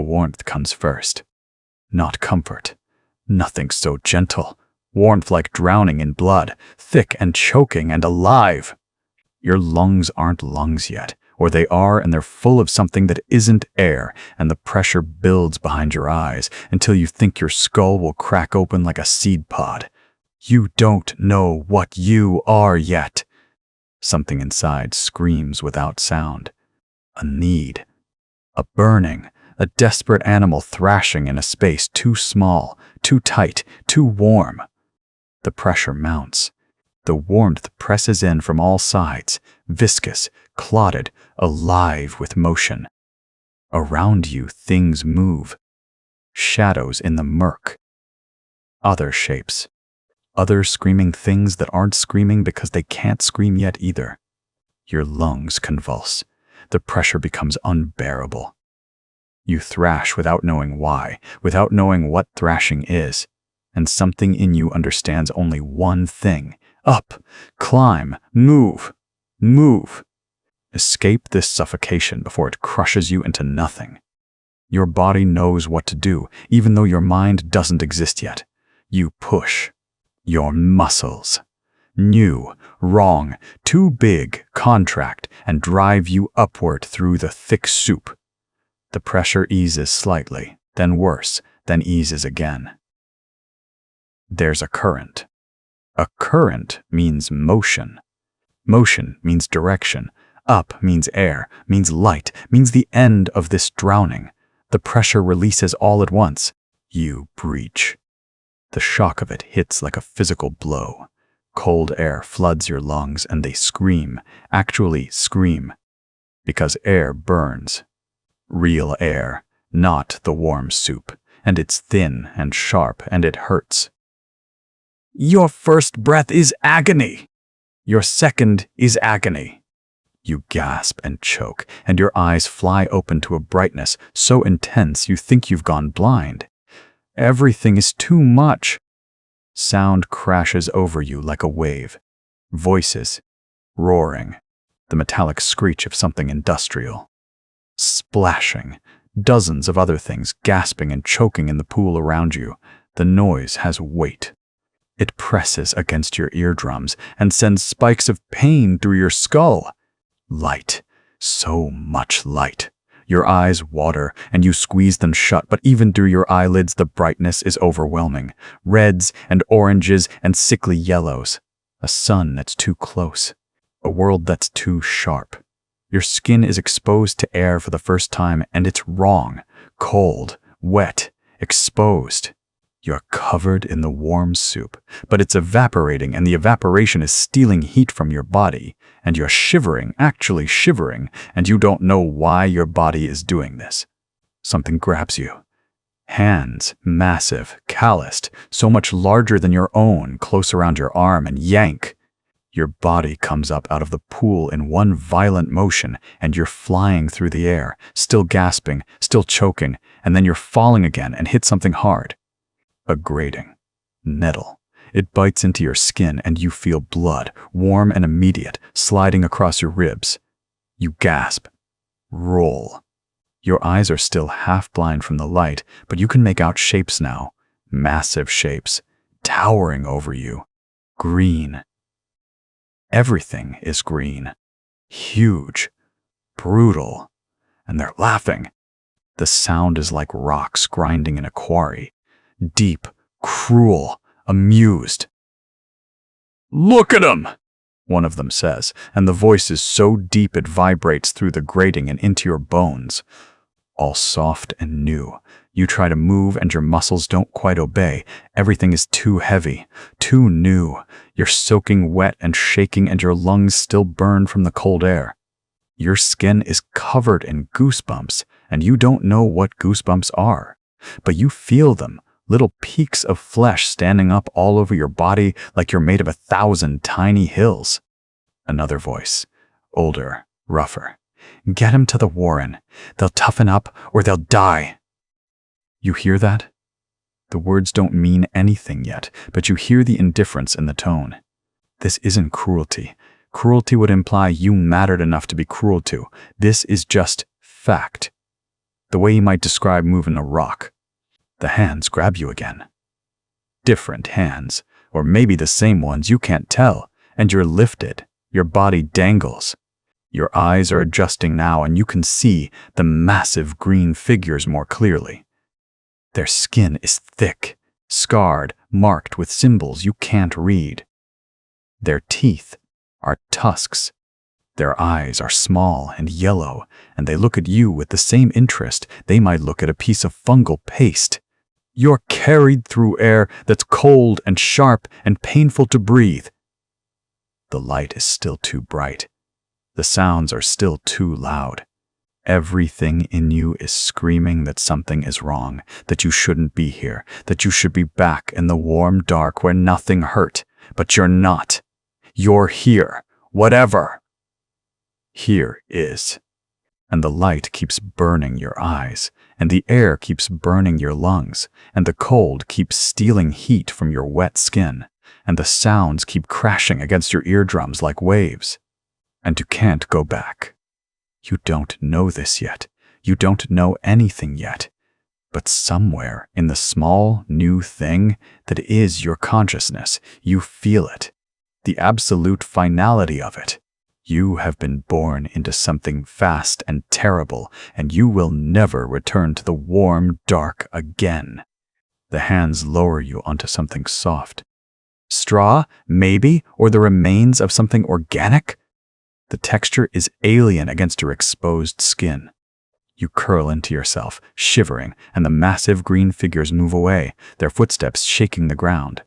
warmth comes first. Not comfort. Nothing so gentle. Warmth like drowning in blood, thick and choking and alive. Your lungs aren't lungs yet, or they are and they're full of something that isn't air, and the pressure builds behind your eyes until you think your skull will crack open like a seed pod. You don't know what you are yet. Something inside screams without sound. A need. A burning. A desperate animal thrashing in a space too small, too tight, too warm. The pressure mounts. The warmth presses in from all sides, viscous, clotted, alive with motion. Around you, things move. Shadows in the murk. Other shapes. Other screaming things that aren't screaming because they can't scream yet either. Your lungs convulse. The pressure becomes unbearable. You thrash without knowing why, without knowing what thrashing is, and something in you understands only one thing. Up, climb, move, move. Escape this suffocation before it crushes you into nothing. Your body knows what to do, even though your mind doesn't exist yet. You push. Your muscles. New, wrong, too big, contract, and drive you upward through the thick soup. The pressure eases slightly, then worse, then eases again. There's a current. A current means motion. Motion means direction. Up means air, means light, means the end of this drowning. The pressure releases all at once. You breach. The shock of it hits like a physical blow. Cold air floods your lungs and they scream, actually scream, because air burns. Real air, not the warm soup, and it's thin and sharp and it hurts. Your first breath is agony. Your second is agony. You gasp and choke, and your eyes fly open to a brightness so intense you think you've gone blind. Everything is too much. Sound crashes over you like a wave. Voices. Roaring. The metallic screech of something industrial. Splashing. Dozens of other things gasping and choking in the pool around you. The noise has weight. It presses against your eardrums and sends spikes of pain through your skull. Light. So much light. Your eyes water, and you squeeze them shut, but even through your eyelids the brightness is overwhelming. Reds and oranges and sickly yellows. A sun that's too close. A world that's too sharp. Your skin is exposed to air for the first time, and it's wrong. Cold, wet, exposed. You're covered in the warm soup, but it's evaporating, and the evaporation is stealing heat from your body, and you're shivering, actually shivering, and you don't know why your body is doing this. Something grabs you. Hands, massive, calloused, so much larger than your own, close around your arm, and yank. Your body comes up out of the pool in one violent motion, and you're flying through the air, still gasping, still choking, and then you're falling again and hit something hard. A grating. Nettle. It bites into your skin and you feel blood, warm and immediate, sliding across your ribs. You gasp. Roll. Your eyes are still half blind from the light, but you can make out shapes now. Massive shapes. Towering over you. Green. Everything is green. Huge. Brutal. And they're laughing. The sound is like rocks grinding in a quarry. Deep, cruel, amused. "Look at 'em!" one of them says, and the voice is so deep it vibrates through the grating and into your bones. All soft and new. You try to move and your muscles don't quite obey. Everything is too heavy, too new. You're soaking wet and shaking and your lungs still burn from the cold air. Your skin is covered in goosebumps, and you don't know what goosebumps are. But you feel them. Little peaks of flesh standing up all over your body like you're made of 1,000 tiny hills. Another voice, older, rougher. "Get 'em to the Warren. They'll toughen up or they'll die." You hear that? The words don't mean anything yet, but you hear the indifference in the tone. This isn't cruelty. Cruelty would imply you mattered enough to be cruel to. This is just fact. the way you might describe moving a rock. The hands grab you again. Different hands, or maybe the same ones, you can't tell, and you're lifted. Your body dangles. Your eyes are adjusting now, and you can see the massive green figures more clearly. Their skin is thick, scarred, marked with symbols you can't read. Their teeth are tusks. Their eyes are small and yellow, and they look at you with the same interest they might look at a piece of fungal paste. You're carried through air that's cold and sharp and painful to breathe. The light is still too bright. The sounds are still too loud. Everything in you is screaming that something is wrong, that you shouldn't be here, that you should be back in the warm dark where nothing hurt. But you're not. You're here. Whatever. Here is. And the light keeps burning your eyes, and the air keeps burning your lungs, and the cold keeps stealing heat from your wet skin, and the sounds keep crashing against your eardrums like waves. And you can't go back. You don't know this yet. You don't know anything yet. But somewhere in the small, new thing that is your consciousness, you feel it. The absolute finality of it. You have been born into something vast and terrible, and you will never return to the warm dark again. The hands lower you onto something soft. Straw, maybe, or the remains of something organic? The texture is alien against your exposed skin. You curl into yourself, shivering, and the massive green figures move away, their footsteps shaking the ground.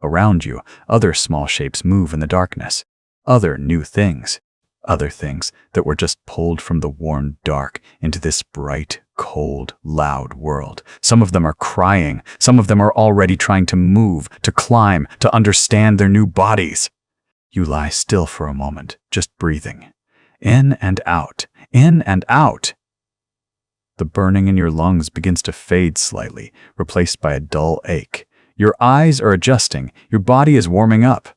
Around you, other small shapes move in the darkness. Other new things. Other things that were just pulled from the warm dark into this bright, cold, loud world. Some of them are crying. Some of them are already trying to move, to climb, to understand their new bodies. You lie still for a moment, just breathing. In and out. In and out. The burning in your lungs begins to fade slightly, replaced by a dull ache. Your eyes are adjusting. Your body is warming up.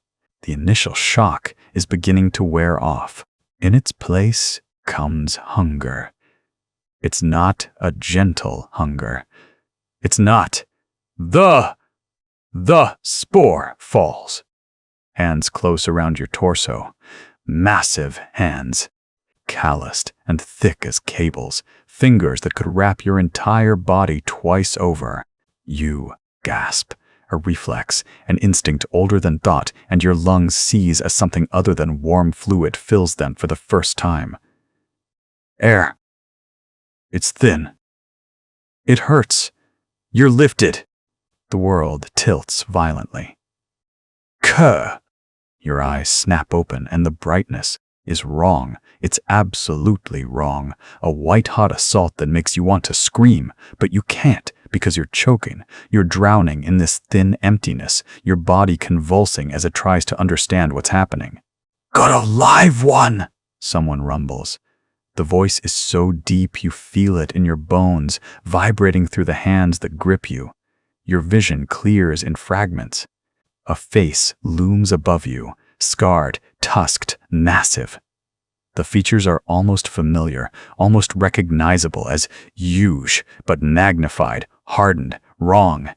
The initial shock is beginning to wear off. In its place comes hunger. It's not a gentle hunger. It's not. The spore falls. Hands close around your torso. Massive hands. Calloused and thick as cables. Fingers that could wrap your entire body twice over. You gasp. A reflex, an instinct older than thought, and your lungs seize as something other than warm fluid fills them for the first time. Air. It's thin. It hurts. You're lifted. The world tilts violently. Kuh! Your eyes snap open, and the brightness is wrong. It's absolutely wrong. A white-hot assault that makes you want to scream, but you can't. Because you're choking, you're drowning in this thin emptiness, your body convulsing as it tries to understand what's happening. "Got a live one!" someone rumbles. The voice is so deep you feel it in your bones, vibrating through the hands that grip you. Your vision clears in fragments. A face looms above you, scarred, tusked, massive. The features are almost familiar, almost recognizable as huge, but magnified, hardened, wrong.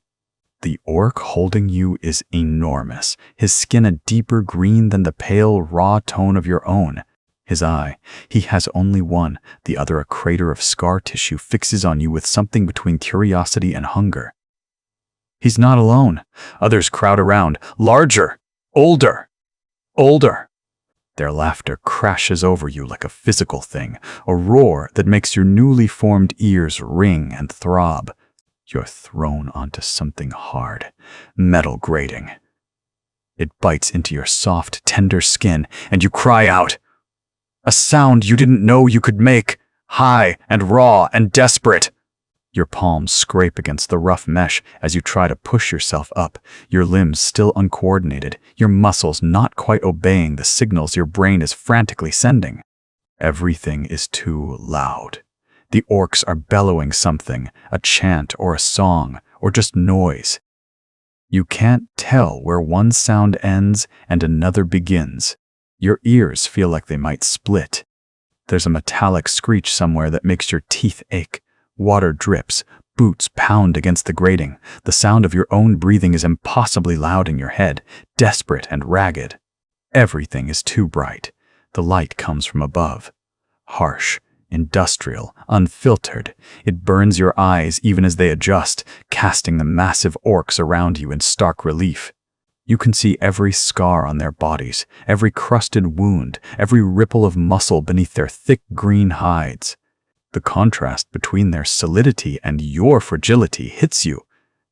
The orc holding you is enormous, his skin a deeper green than the pale, raw tone of your own. His eye, he has only one, the other a crater of scar tissue, fixes on you with something between curiosity and hunger. He's not alone. Others crowd around, larger, older. Their laughter crashes over you like a physical thing, a roar that makes your newly formed ears ring and throb. You're thrown onto something hard, metal grating. It bites into your soft, tender skin, and you cry out. A sound you didn't know you could make, high and raw and desperate. Your palms scrape against the rough mesh as you try to push yourself up, your limbs still uncoordinated, your muscles not quite obeying the signals your brain is frantically sending. Everything is too loud. The orcs are bellowing something, a chant or a song, or just noise. You can't tell where one sound ends and another begins. Your ears feel like they might split. There's a metallic screech somewhere that makes your teeth ache. Water drips, boots pound against the grating. The sound of your own breathing is impossibly loud in your head, desperate and ragged. Everything is too bright. The light comes from above. Harsh, industrial, unfiltered. It burns your eyes even as they adjust, casting the massive orcs around you in stark relief. You can see every scar on their bodies, every crusted wound, every ripple of muscle beneath their thick green hides. The contrast between their solidity and your fragility hits you.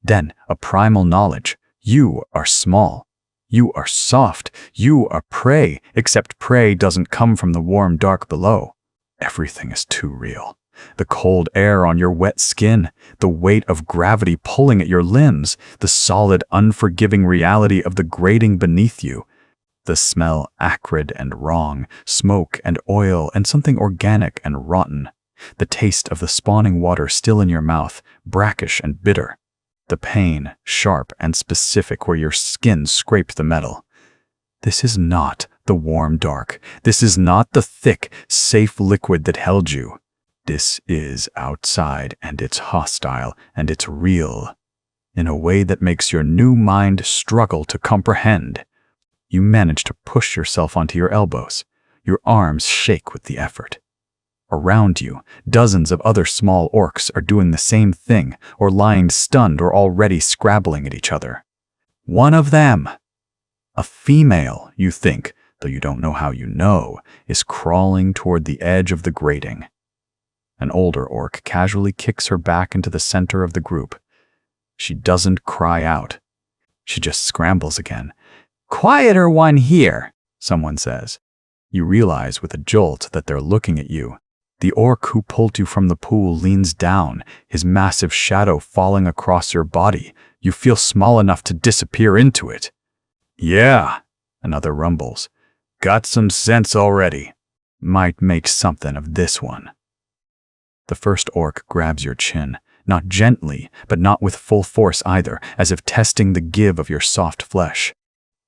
Then, a primal knowledge. You are small. You are soft. You are prey, except prey doesn't come from the warm dark below. Everything is too real. The cold air on your wet skin, the weight of gravity pulling at your limbs, the solid, unforgiving reality of the grating beneath you. The smell acrid and wrong, smoke and oil and something organic and rotten. The taste of the spawning water still in your mouth, brackish and bitter. The pain, sharp and specific where your skin scraped the metal. This is not the warm dark. This is not the thick, safe liquid that held you. This is outside, and it's hostile, and it's real, in a way that makes your new mind struggle to comprehend. You manage to push yourself onto your elbows. Your arms shake with the effort. Around you, dozens of other small orcs are doing the same thing, or lying stunned or already scrabbling at each other. One of them, a female, you think, though you don't know how you know, is crawling toward the edge of the grating. An older orc casually kicks her back into the center of the group. She doesn't cry out. She just scrambles again. "Quieter one here," someone says. You realize with a jolt that they're looking at you. The orc who pulled you from the pool leans down, his massive shadow falling across your body. You feel small enough to disappear into it. "Yeah," another rumbles. "Got some sense already. Might make something of this one." The first orc grabs your chin, not gently, but not with full force either, as if testing the give of your soft flesh.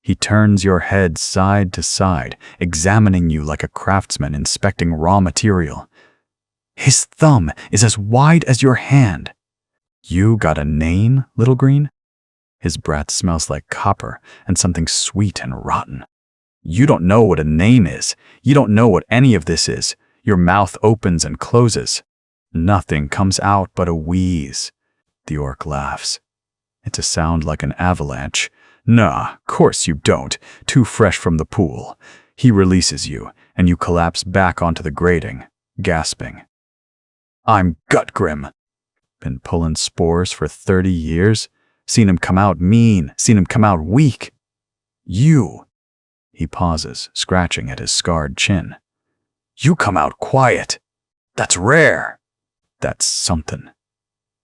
He turns your head side to side, examining you like a craftsman inspecting raw material. His thumb is as wide as your hand. "You got a name, Little Green?" His breath smells like copper and something sweet and rotten. "You don't know what a name is. You don't know what any of this is." Your mouth opens and closes. Nothing comes out but a wheeze. The orc laughs. It's a sound like an avalanche. "Nah, course you don't. Too fresh from the pool." He releases you, and you collapse back onto the grating, gasping. "I'm Gutgrim. Been pulling spores for 30 years. Seen him come out mean, seen him come out weak. You." He pauses, scratching at his scarred chin. "You come out quiet. That's rare. That's something."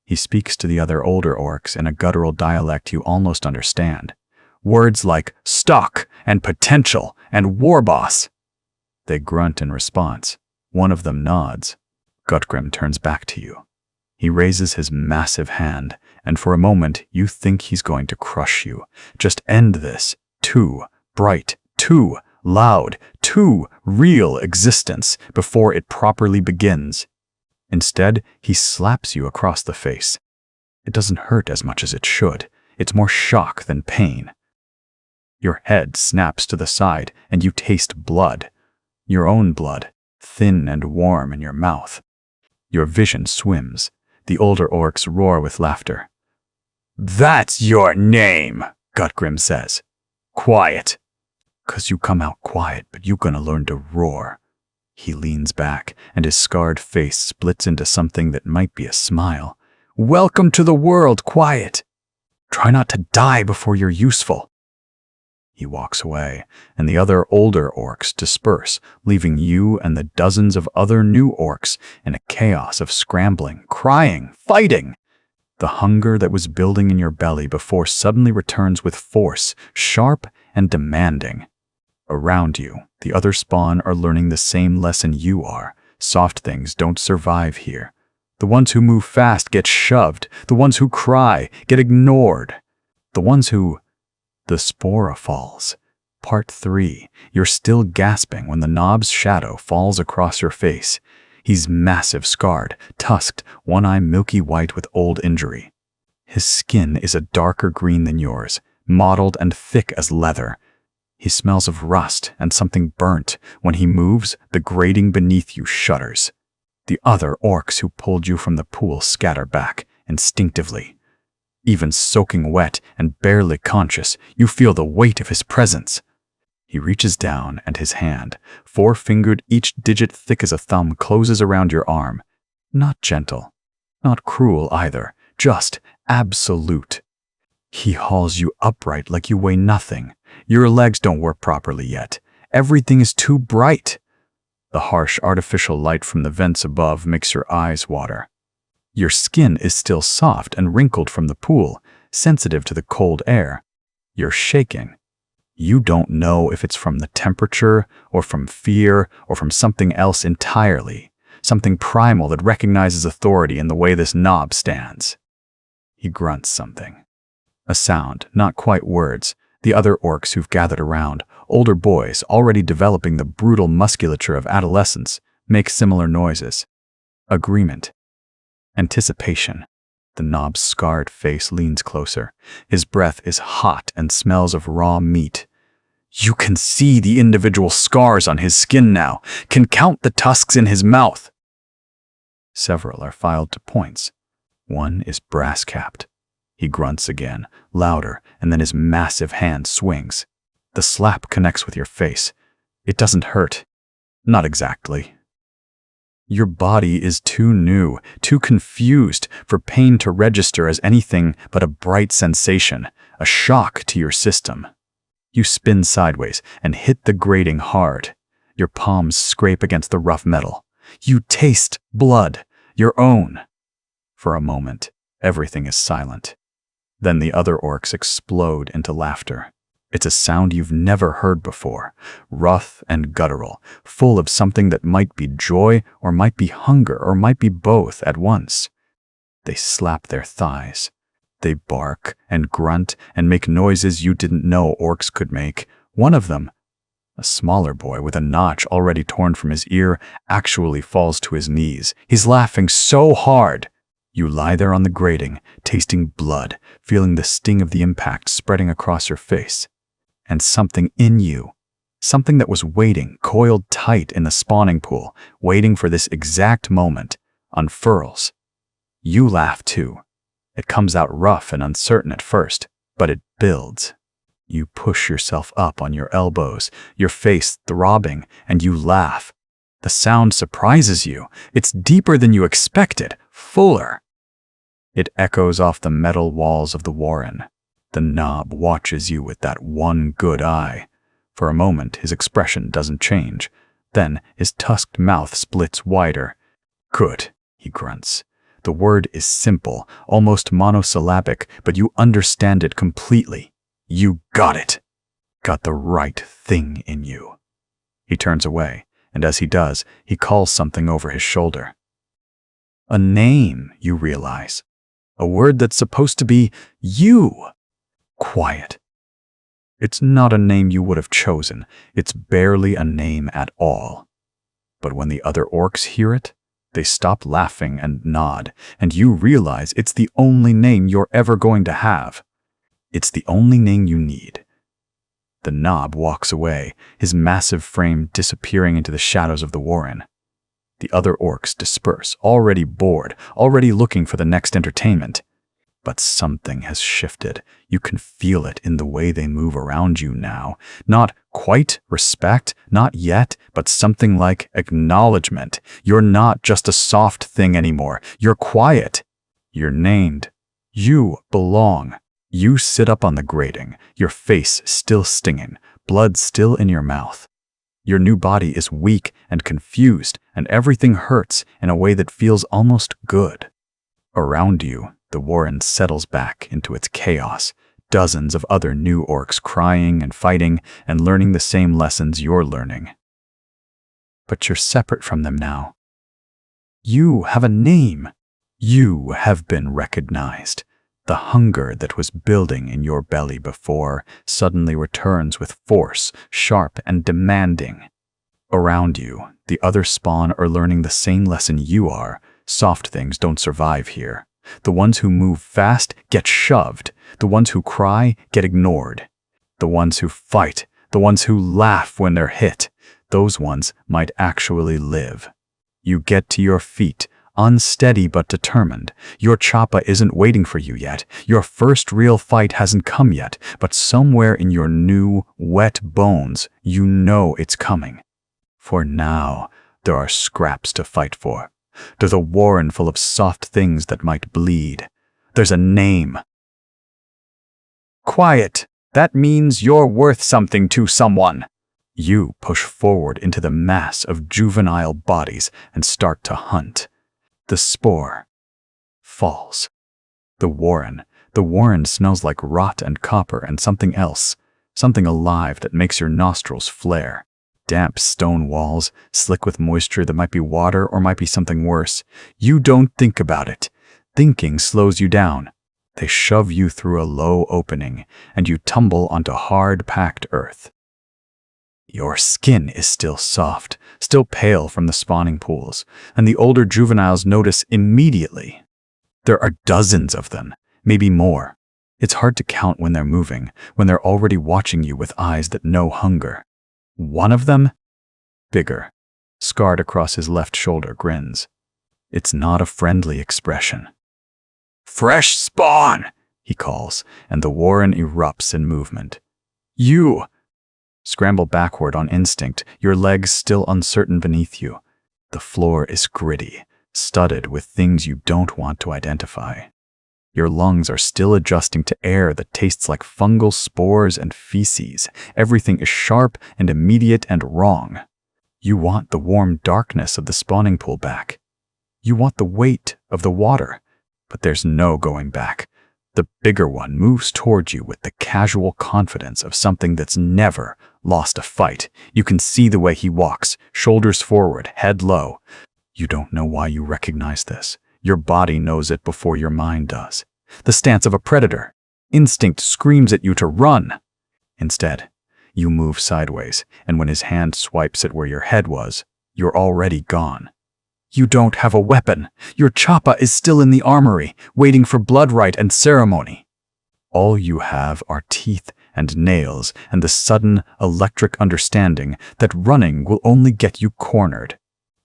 He speaks to the other older orcs in a guttural dialect you almost understand. Words like stock and potential and warboss. They grunt in response. One of them nods. Gutgrim turns back to you. He raises his massive hand, and for a moment you think he's going to crush you. Just end this. Too bright, too loud, too real existence before it properly begins. Instead, he slaps you across the face. It doesn't hurt as much as it should. It's more shock than pain. Your head snaps to the side, and you taste blood. Your own blood, thin and warm in your mouth. Your vision swims. The older orcs roar with laughter. "That's your name," Gutgrim says. "Quiet." "'Cause you come out quiet, but you gonna learn to roar." He leans back, and his scarred face splits into something that might be a smile. "Welcome to the world, Quiet. Try not to die before you're useful." He walks away, and the other older orcs disperse, leaving you and the dozens of other new orcs in a chaos of scrambling, crying, fighting. The hunger that was building in your belly before suddenly returns with force, sharp and demanding. Around you, the other spawn are learning the same lesson you are. Soft things don't survive here. The ones who move fast get shoved. The ones who cry get ignored. The ones who... The Spora falls. Part 3. You're still gasping when the knob's shadow falls across your face. He's massive, scarred, tusked, one eye milky white with old injury. His skin is a darker green than yours, mottled and thick as leather. He smells of rust and something burnt. When he moves, the grating beneath you shudders. The other orcs who pulled you from the pool scatter back, instinctively. Even soaking wet and barely conscious, you feel the weight of his presence. He reaches down, and his hand, four-fingered, each digit thick as a thumb, closes around your arm. Not gentle, not cruel either, just absolute. He hauls you upright like you weigh nothing. Your legs don't work properly yet. Everything is too bright. The harsh artificial light from the vents above makes your eyes water. Your skin is still soft and wrinkled from the pool, sensitive to the cold air. You're shaking. You don't know if it's from the temperature, or from fear, or from something else entirely, something primal that recognizes authority in the way this knob stands. He grunts something. A sound, not quite words. The other orcs who've gathered around, older boys already developing the brutal musculature of adolescence, make similar noises. Agreement. Anticipation. The knob's scarred face leans closer. His breath is hot and smells of raw meat. You can see the individual scars on his skin now, can count the tusks in his mouth. Several are filed to points. One is brass-capped. He grunts again, louder, and then his massive hand swings. The slap connects with your face. It doesn't hurt. Not exactly. Your body is too new, too confused for pain to register as anything but a bright sensation, a shock to your system. You spin sideways and hit the grating hard. Your palms scrape against the rough metal. You taste blood, your own. For a moment, everything is silent. Then the other orcs explode into laughter. It's a sound you've never heard before, rough and guttural, full of something that might be joy or might be hunger or might be both at once. They slap their thighs. They bark and grunt and make noises you didn't know orcs could make. One of them, a smaller boy with a notch already torn from his ear, actually falls to his knees. He's laughing so hard. You lie there on the grating, tasting blood, feeling the sting of the impact spreading across your face. And something in you, something that was waiting, coiled tight in the spawning pool, waiting for this exact moment, unfurls. You laugh too. It comes out rough and uncertain at first, but it builds. You push yourself up on your elbows, your face throbbing, and you laugh. The sound surprises you. It's deeper than you expected, fuller. It echoes off the metal walls of the warren. The knob watches you with that one good eye. For a moment, his expression doesn't change. Then his tusked mouth splits wider. Good, he grunts. The word is simple, almost monosyllabic, but you understand it completely. You got it. Got the right thing in you. He turns away, and as he does, he calls something over his shoulder. A name, you realize. A word that's supposed to be you. Quiet. It's not a name you would have chosen. It's barely a name at all. But when the other orcs hear it, they stop laughing and nod, and you realize it's the only name you're ever going to have. It's the only name you need. The knob walks away, his massive frame disappearing into the shadows of the warren. The other orcs disperse, already bored, already looking for the next entertainment. But something has shifted. You can feel it in the way they move around you now. Not quite respect, not yet, but something like acknowledgement. You're not just a soft thing anymore. You're quiet. You're named. You belong. You sit up on the grating, your face still stinging, blood still in your mouth. Your new body is weak and confused, and everything hurts in a way that feels almost good. Around you, the warren settles back into its chaos, dozens of other new orcs crying and fighting and learning the same lessons you're learning. But you're separate from them now. You have a name. You have been recognized. The hunger that was building in your belly before suddenly returns with force, sharp and demanding. Around you, The other spawn are learning the same lesson you are. Soft things don't survive here. The ones who move fast get shoved. The ones who cry get ignored. The ones who fight, the ones who laugh when they're hit, those ones might actually live. You get to your feet, unsteady but determined. Your choppa isn't waiting for you yet. Your first real fight hasn't come yet, but somewhere in your new, wet bones, you know it's coming. For now, there are scraps to fight for. There's a warren full of soft things that might bleed. There's a name. Quiet. That means you're worth something to someone. You push forward into the mass of juvenile bodies and start to hunt. The spore falls. The warren smells like rot and copper and something else, something alive that makes your nostrils flare. Damp stone walls, slick with moisture that might be water or might be something worse. You don't think about it. Thinking slows you down. They shove you through a low opening, and you tumble onto hard, packed earth. Your skin is still soft, still pale from the spawning pools, and the older juveniles notice immediately. There are dozens of them, maybe more. It's hard to count when they're moving, when they're already watching you with eyes that know hunger. One of them, bigger, scarred across his left shoulder, grins. It's not a friendly expression. "Fresh spawn!" he calls, and the warren erupts in movement. You scramble backward on instinct, your legs still uncertain beneath you. The floor is gritty, studded with things you don't want to identify. Your lungs are still adjusting to air that tastes like fungal spores and feces. Everything is sharp and immediate and wrong. You want the warm darkness of the spawning pool back. You want the weight of the water. But there's no going back. The bigger one moves towards you with the casual confidence of something that's never lost a fight. You can see the way he walks, shoulders forward, head low. You don't know why you recognize this. Your body knows it before your mind does. The stance of a predator. Instinct screams at you to run. Instead, you move sideways, and when his hand swipes at where your head was, you're already gone. You don't have a weapon. Your choppa is still in the armory, waiting for blood rite and ceremony. All you have are teeth and nails and the sudden electric understanding that running will only get you cornered.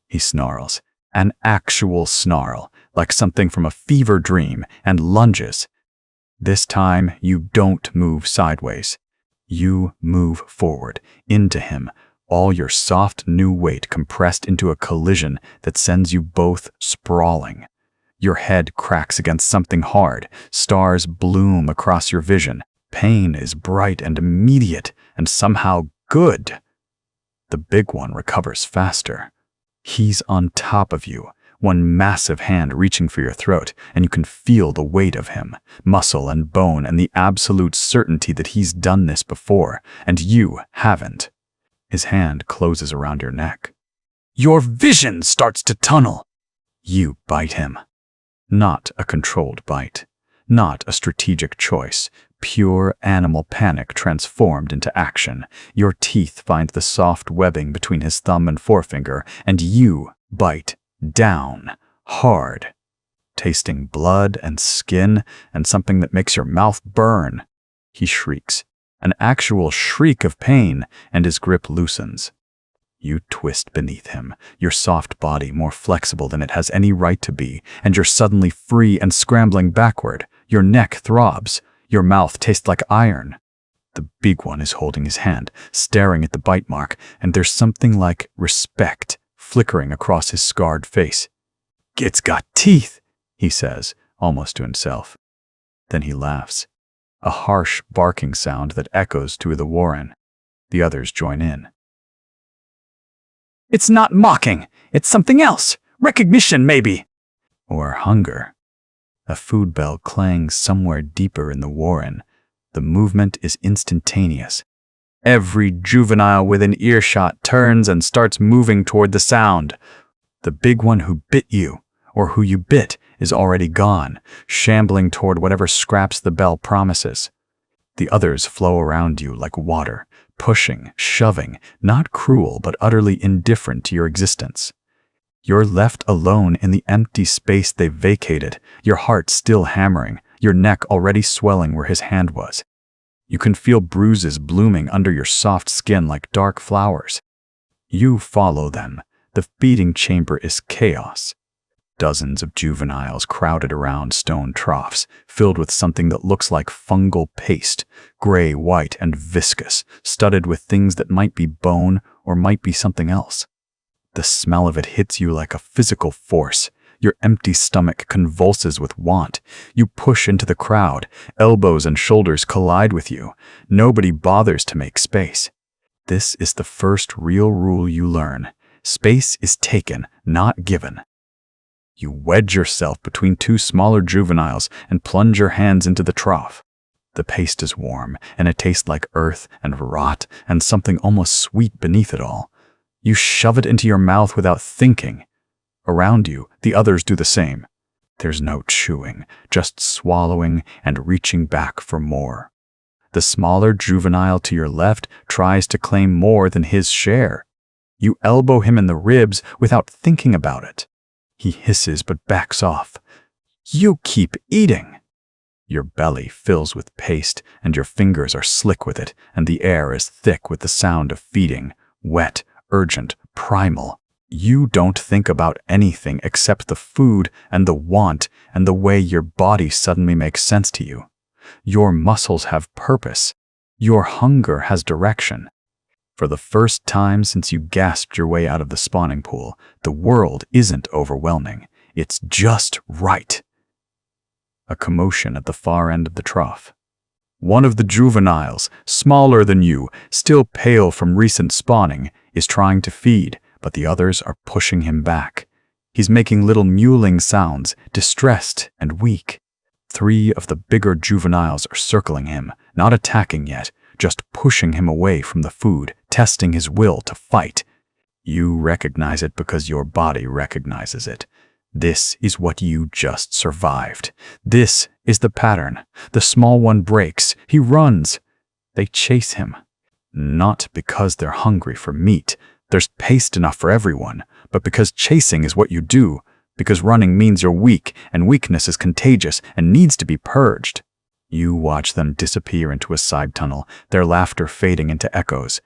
He snarls, an actual snarl, like something from a fever dream, and lunges. This time, you don't move sideways. You move forward, into him, all your soft new weight compressed into a collision that sends you both sprawling. Your head cracks against something hard, stars bloom across your vision. Pain is bright and immediate, and somehow good. The big one recovers faster. He's on top of you, one massive hand reaching for your throat, and you can feel the weight of him, muscle and bone, and the absolute certainty that he's done this before, and you haven't. His hand closes around your neck. Your vision starts to tunnel. You bite him. Not a controlled bite. Not a strategic choice. Pure animal panic transformed into action. Your teeth find the soft webbing between his thumb and forefinger, and you bite down, hard, tasting blood and skin and something that makes your mouth burn. He shrieks. An actual shriek of pain, and his grip loosens. You twist beneath him, your soft body more flexible than it has any right to be, and you're suddenly free and scrambling backward. Your neck throbs. Your mouth tastes like iron. The big one is holding his hand, staring at the bite mark, and there's something like respect flickering across his scarred face. "It's got teeth," he says, almost to himself. Then he laughs. A harsh barking sound that echoes through the warren. The others join in. "It's not mocking. It's something else. Recognition, maybe." Or hunger. A food bell clangs somewhere deeper in the warren. The movement is instantaneous. Every juvenile within earshot turns and starts moving toward the sound. The big one who bit you, or who you bit, is already gone, shambling toward whatever scraps the bell promises. The others flow around you like water, pushing, shoving, not cruel but utterly indifferent to your existence. You're left alone in the empty space they've vacated, your heart still hammering, your neck already swelling where his hand was. You can feel bruises blooming under your soft skin like dark flowers. You follow them. The feeding chamber is chaos. Dozens of juveniles crowded around stone troughs, filled with something that looks like fungal paste, gray, white, and viscous, studded with things that might be bone or might be something else. The smell of it hits you like a physical force. Your empty stomach convulses with want. You push into the crowd. Elbows and shoulders collide with you. Nobody bothers to make space. This is the first real rule you learn. Space is taken, not given. You wedge yourself between two smaller juveniles and plunge your hands into the trough. The paste is warm, and it tastes like earth and rot and something almost sweet beneath it all. You shove it into your mouth without thinking. Around you, the others do the same. There's no chewing, just swallowing and reaching back for more. The smaller juvenile to your left tries to claim more than his share. You elbow him in the ribs without thinking about it. He hisses but backs off. You keep eating. Your belly fills with paste, and your fingers are slick with it, and the air is thick with the sound of feeding, wet, urgent, primal. You don't think about anything except the food and the want and the way your body suddenly makes sense to you. Your muscles have purpose. Your hunger has direction. For the first time since you gasped your way out of the spawning pool, the world isn't overwhelming. It's just right. A commotion at the far end of the trough. One of the juveniles, smaller than you, still pale from recent spawning, is trying to feed, but the others are pushing him back. He's making little mewling sounds, distressed and weak. 3 of the bigger juveniles are circling him, not attacking yet, just pushing him away from the food, testing his will to fight. You recognize it because your body recognizes it. This is what you just survived. This is the pattern. The small one breaks. He runs. They chase him. Not because they're hungry for meat. There's paste enough for everyone, but because chasing is what you do, because running means you're weak, and weakness is contagious and needs to be purged. You watch them disappear into a side tunnel, their laughter fading into echoes.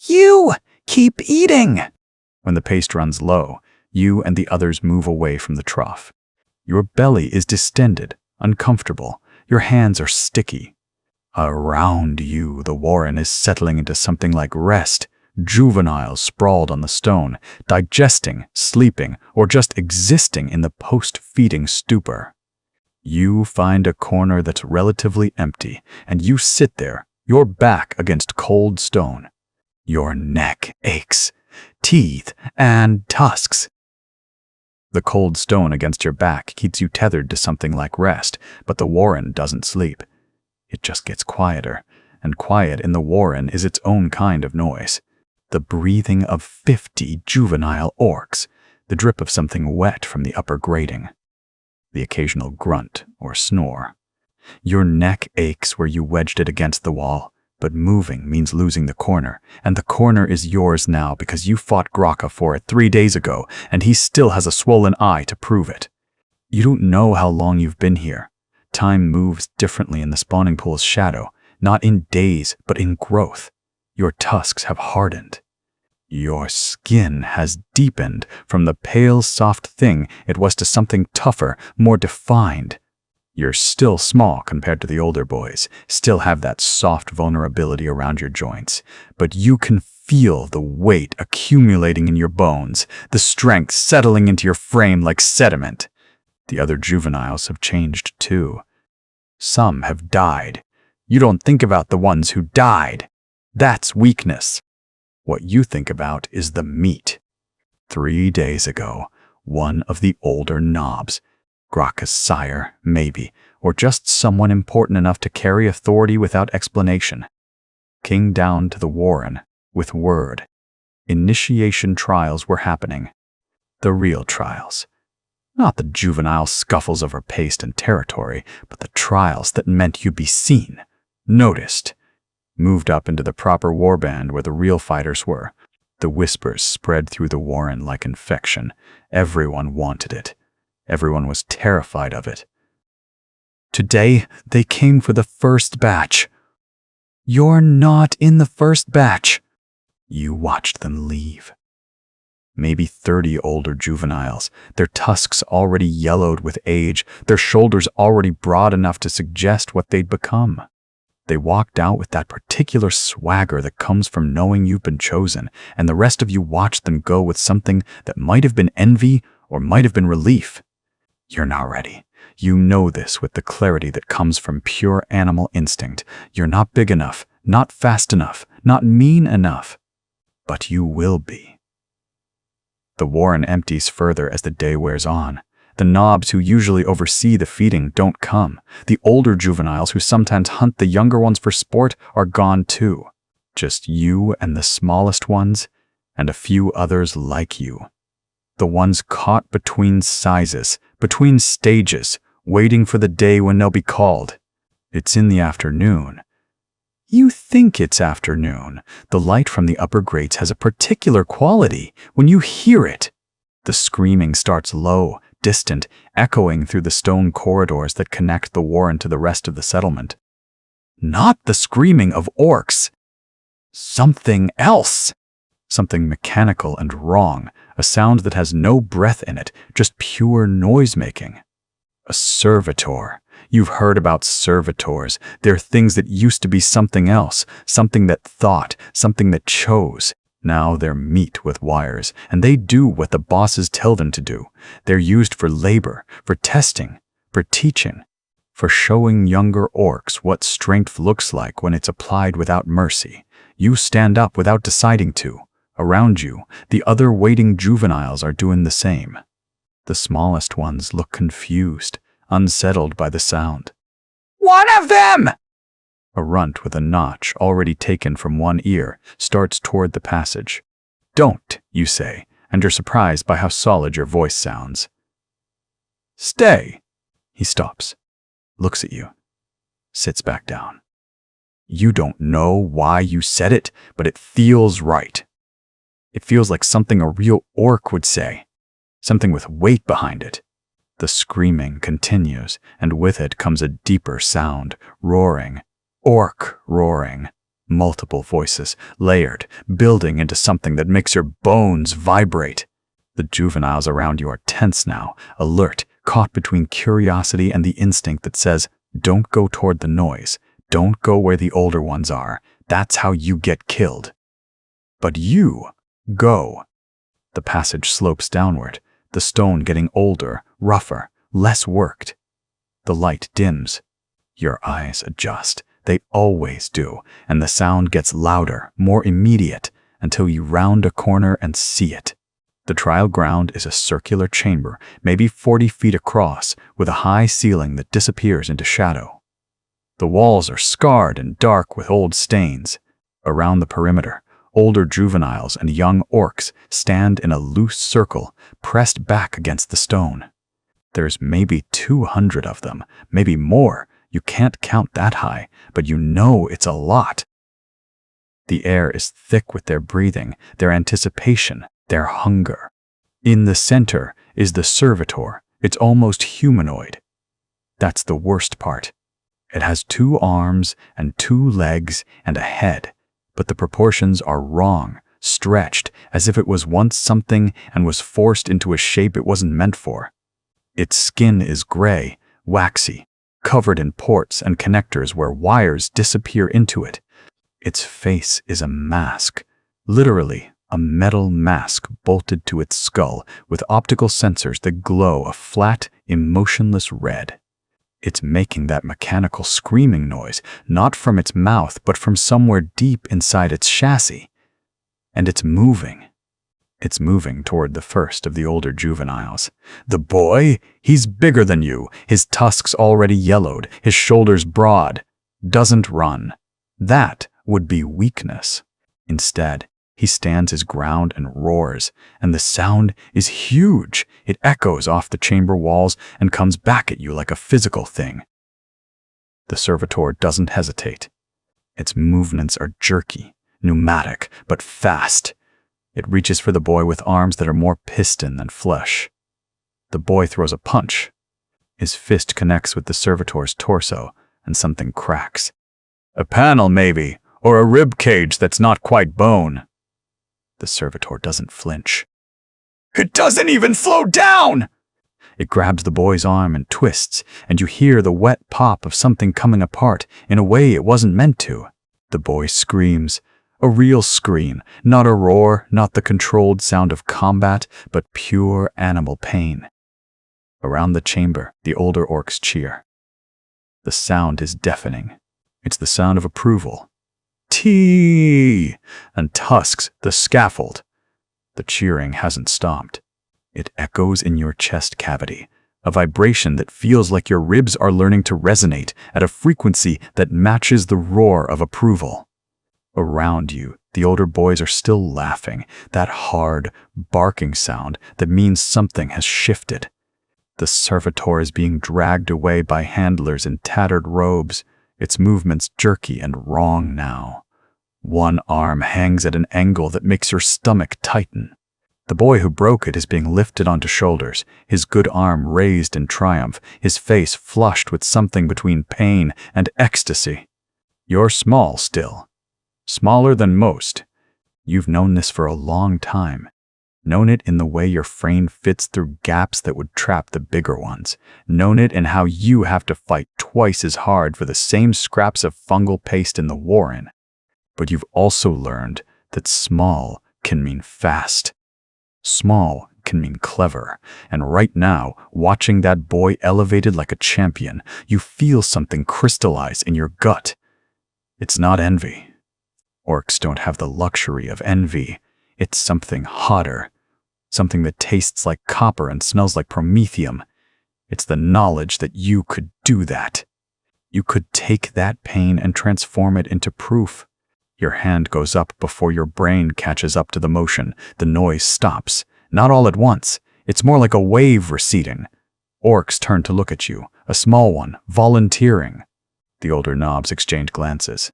You keep eating! When the paste runs low, you and the others move away from the trough. Your belly is distended, uncomfortable. Your hands are sticky. Around you, the warren is settling into something like rest. Juveniles sprawled on the stone, digesting, sleeping, or just existing in the post-feeding stupor. You find a corner that's relatively empty, and you sit there, your back against cold stone. Your neck aches, teeth and tusks. The cold stone against your back keeps you tethered to something like rest, but the warren doesn't sleep. It just gets quieter, and quiet in the warren is its own kind of noise. The breathing of 50 juvenile orcs, the drip of something wet from the upper grating. The occasional grunt or snore. Your neck aches where you wedged it against the wall, but moving means losing the corner, and the corner is yours now because you fought Graka for it 3 days ago, and he still has a swollen eye to prove it. You don't know how long you've been here. Time moves differently in the spawning pool's shadow, not in days, but in growth. Your tusks have hardened. Your skin has deepened from the pale, soft thing it was to something tougher, more defined. You're still small compared to the older boys, still have that soft vulnerability around your joints, but you can feel the weight accumulating in your bones, the strength settling into your frame like sediment. The other juveniles have changed too. Some have died. You don't think about the ones who died. That's weakness. What you think about is the meat. 3 days ago, one of the older knobs, Graka's sire, maybe, or just someone important enough to carry authority without explanation, came down to the warren with word. Initiation trials were happening. The real trials. Not the juvenile scuffles over paste and territory, but the trials that meant you'd be seen, noticed, moved up into the proper warband where the real fighters were. The whispers spread through the warren like infection. Everyone wanted it. Everyone was terrified of it. Today, they came for the first batch. You're not in the first batch. You watched them leave. Maybe 30 older juveniles, their tusks already yellowed with age, their shoulders already broad enough to suggest what they'd become. They walked out with that particular swagger that comes from knowing you've been chosen, and the rest of you watched them go with something that might have been envy or might have been relief. You're not ready. You know this with the clarity that comes from pure animal instinct. You're not big enough, not fast enough, not mean enough. But you will be. The warren empties further as the day wears on. The knobs who usually oversee the feeding don't come. The older juveniles who sometimes hunt the younger ones for sport are gone too. Just you and the smallest ones, and a few others like you. The ones caught between sizes, between stages, waiting for the day when they'll be called. It's in the afternoon. You think it's afternoon. The light from the upper grates has a particular quality when you hear it. The screaming starts low, distant, echoing through the stone corridors that connect the warren to the rest of the settlement. Not the screaming of orcs. Something else. Something mechanical and wrong, a sound that has no breath in it, just pure noise-making. A servitor. You've heard about servitors. They're things that used to be something else, something that thought, something that chose. Now they're meat with wires, and they do what the bosses tell them to do. They're used for labor, for testing, for teaching, for showing younger orcs what strength looks like when it's applied without mercy. You stand up without deciding to. Around you, the other waiting juveniles are doing the same. The smallest ones look confused, unsettled by the sound. One of them! A runt with a notch already taken from one ear starts toward the passage. Don't, you say, and you're surprised by how solid your voice sounds. Stay. He stops, looks at you, sits back down. You don't know why you said it, but it feels right. It feels like something a real orc would say, something with weight behind it. The screaming continues, and with it comes a deeper sound, roaring. Orc roaring. Multiple voices, layered, building into something that makes your bones vibrate. The juveniles around you are tense now, alert, caught between curiosity and the instinct that says, don't go toward the noise. Don't go where the older ones are. That's how you get killed. But you go. The passage slopes downward, the stone getting older, rougher, less worked. The light dims. Your eyes adjust. They always do, and the sound gets louder, more immediate, until you round a corner and see it. The trial ground is a circular chamber, maybe 40 feet across, with a high ceiling that disappears into shadow. The walls are scarred and dark with old stains. Around the perimeter, older juveniles and young orcs stand in a loose circle, pressed back against the stone. There's maybe 200 of them, maybe more. You can't count that high, but you know it's a lot. The air is thick with their breathing, their anticipation, their hunger. In the center is the servitor. It's almost humanoid. That's the worst part. It has 2 arms and 2 legs and a head, but the proportions are wrong, stretched, as if it was once something and was forced into a shape it wasn't meant for. Its skin is gray, waxy, covered in ports and connectors where wires disappear into it. Its face is a mask, literally a metal mask bolted to its skull with optical sensors that glow a flat, emotionless red. It's making that mechanical screaming noise, not from its mouth, but from somewhere deep inside its chassis. And it's moving. It's moving toward the first of the older juveniles. The boy, he's bigger than you, his tusks already yellowed, his shoulders broad, doesn't run. That would be weakness. Instead, he stands his ground and roars, and the sound is huge. It echoes off the chamber walls and comes back at you like a physical thing. The servitor doesn't hesitate. Its movements are jerky, pneumatic, but fast. It reaches for the boy with arms that are more piston than flesh. The boy throws a punch. His fist connects with the servitor's torso, and something cracks. A panel, maybe, or a rib cage that's not quite bone. The servitor doesn't flinch. It doesn't even slow down! It grabs the boy's arm and twists, and you hear the wet pop of something coming apart in a way it wasn't meant to. The boy screams. A real scream, not a roar, not the controlled sound of combat, but pure animal pain. Around the chamber, the older orcs cheer. The sound is deafening. It's the sound of approval. Tee! And tusks the scaffold. The cheering hasn't stopped. It echoes in your chest cavity, a vibration that feels like your ribs are learning to resonate at a frequency that matches the roar of approval. Around you, the older boys are still laughing, that hard, barking sound that means something has shifted. The servitor is being dragged away by handlers in tattered robes, its movements jerky and wrong now. One arm hangs at an angle that makes your stomach tighten. The boy who broke it is being lifted onto shoulders, his good arm raised in triumph, his face flushed with something between pain and ecstasy. You're small still. Smaller than most. You've known this for a long time. Known it in the way your frame fits through gaps that would trap the bigger ones. Known it in how you have to fight twice as hard for the same scraps of fungal paste in the warren. But you've also learned that small can mean fast. Small can mean clever. And right now, watching that boy elevated like a champion, you feel something crystallize in your gut. It's not envy. Orcs don't have the luxury of envy. It's something hotter, something that tastes like copper and smells like promethium. It's the knowledge that you could do that. You could take that pain and transform it into proof. Your hand goes up before your brain catches up to the motion. The noise stops. Not all at once. It's more like a wave receding. Orcs turn to look at you, a small one, volunteering. The older knobs exchange glances.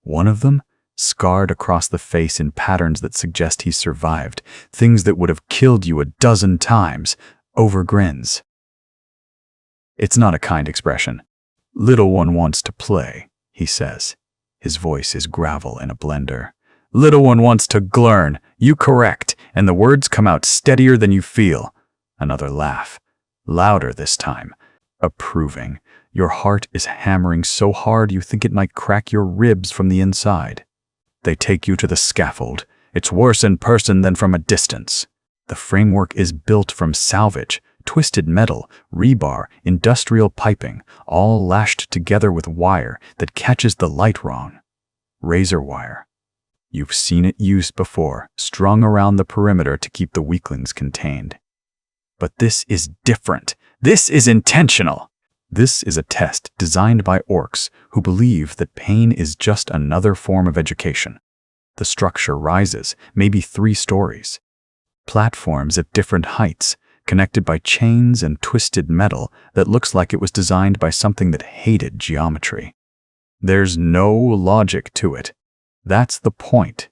One of them, scarred across the face in patterns that suggest he's survived, things that would have killed you a dozen times, overgrins. It's not a kind expression. Little one wants to play, he says. His voice is gravel in a blender. Little one wants to glurn, you correct, and the words come out steadier than you feel. Another laugh. Louder this time. Approving. Your heart is hammering so hard you think it might crack your ribs from the inside. They take you to the scaffold. It's worse in person than from a distance. The framework is built from salvage, twisted metal, rebar, industrial piping, all lashed together with wire that catches the light wrong. Razor wire. You've seen it used before, strung around the perimeter to keep the weaklings contained. But this is different. This is intentional. This is a test designed by orcs who believe that pain is just another form of education. The structure rises, maybe 3 stories. Platforms at different heights, connected by chains and twisted metal that looks like it was designed by something that hated geometry. There's no logic to it. That's the point.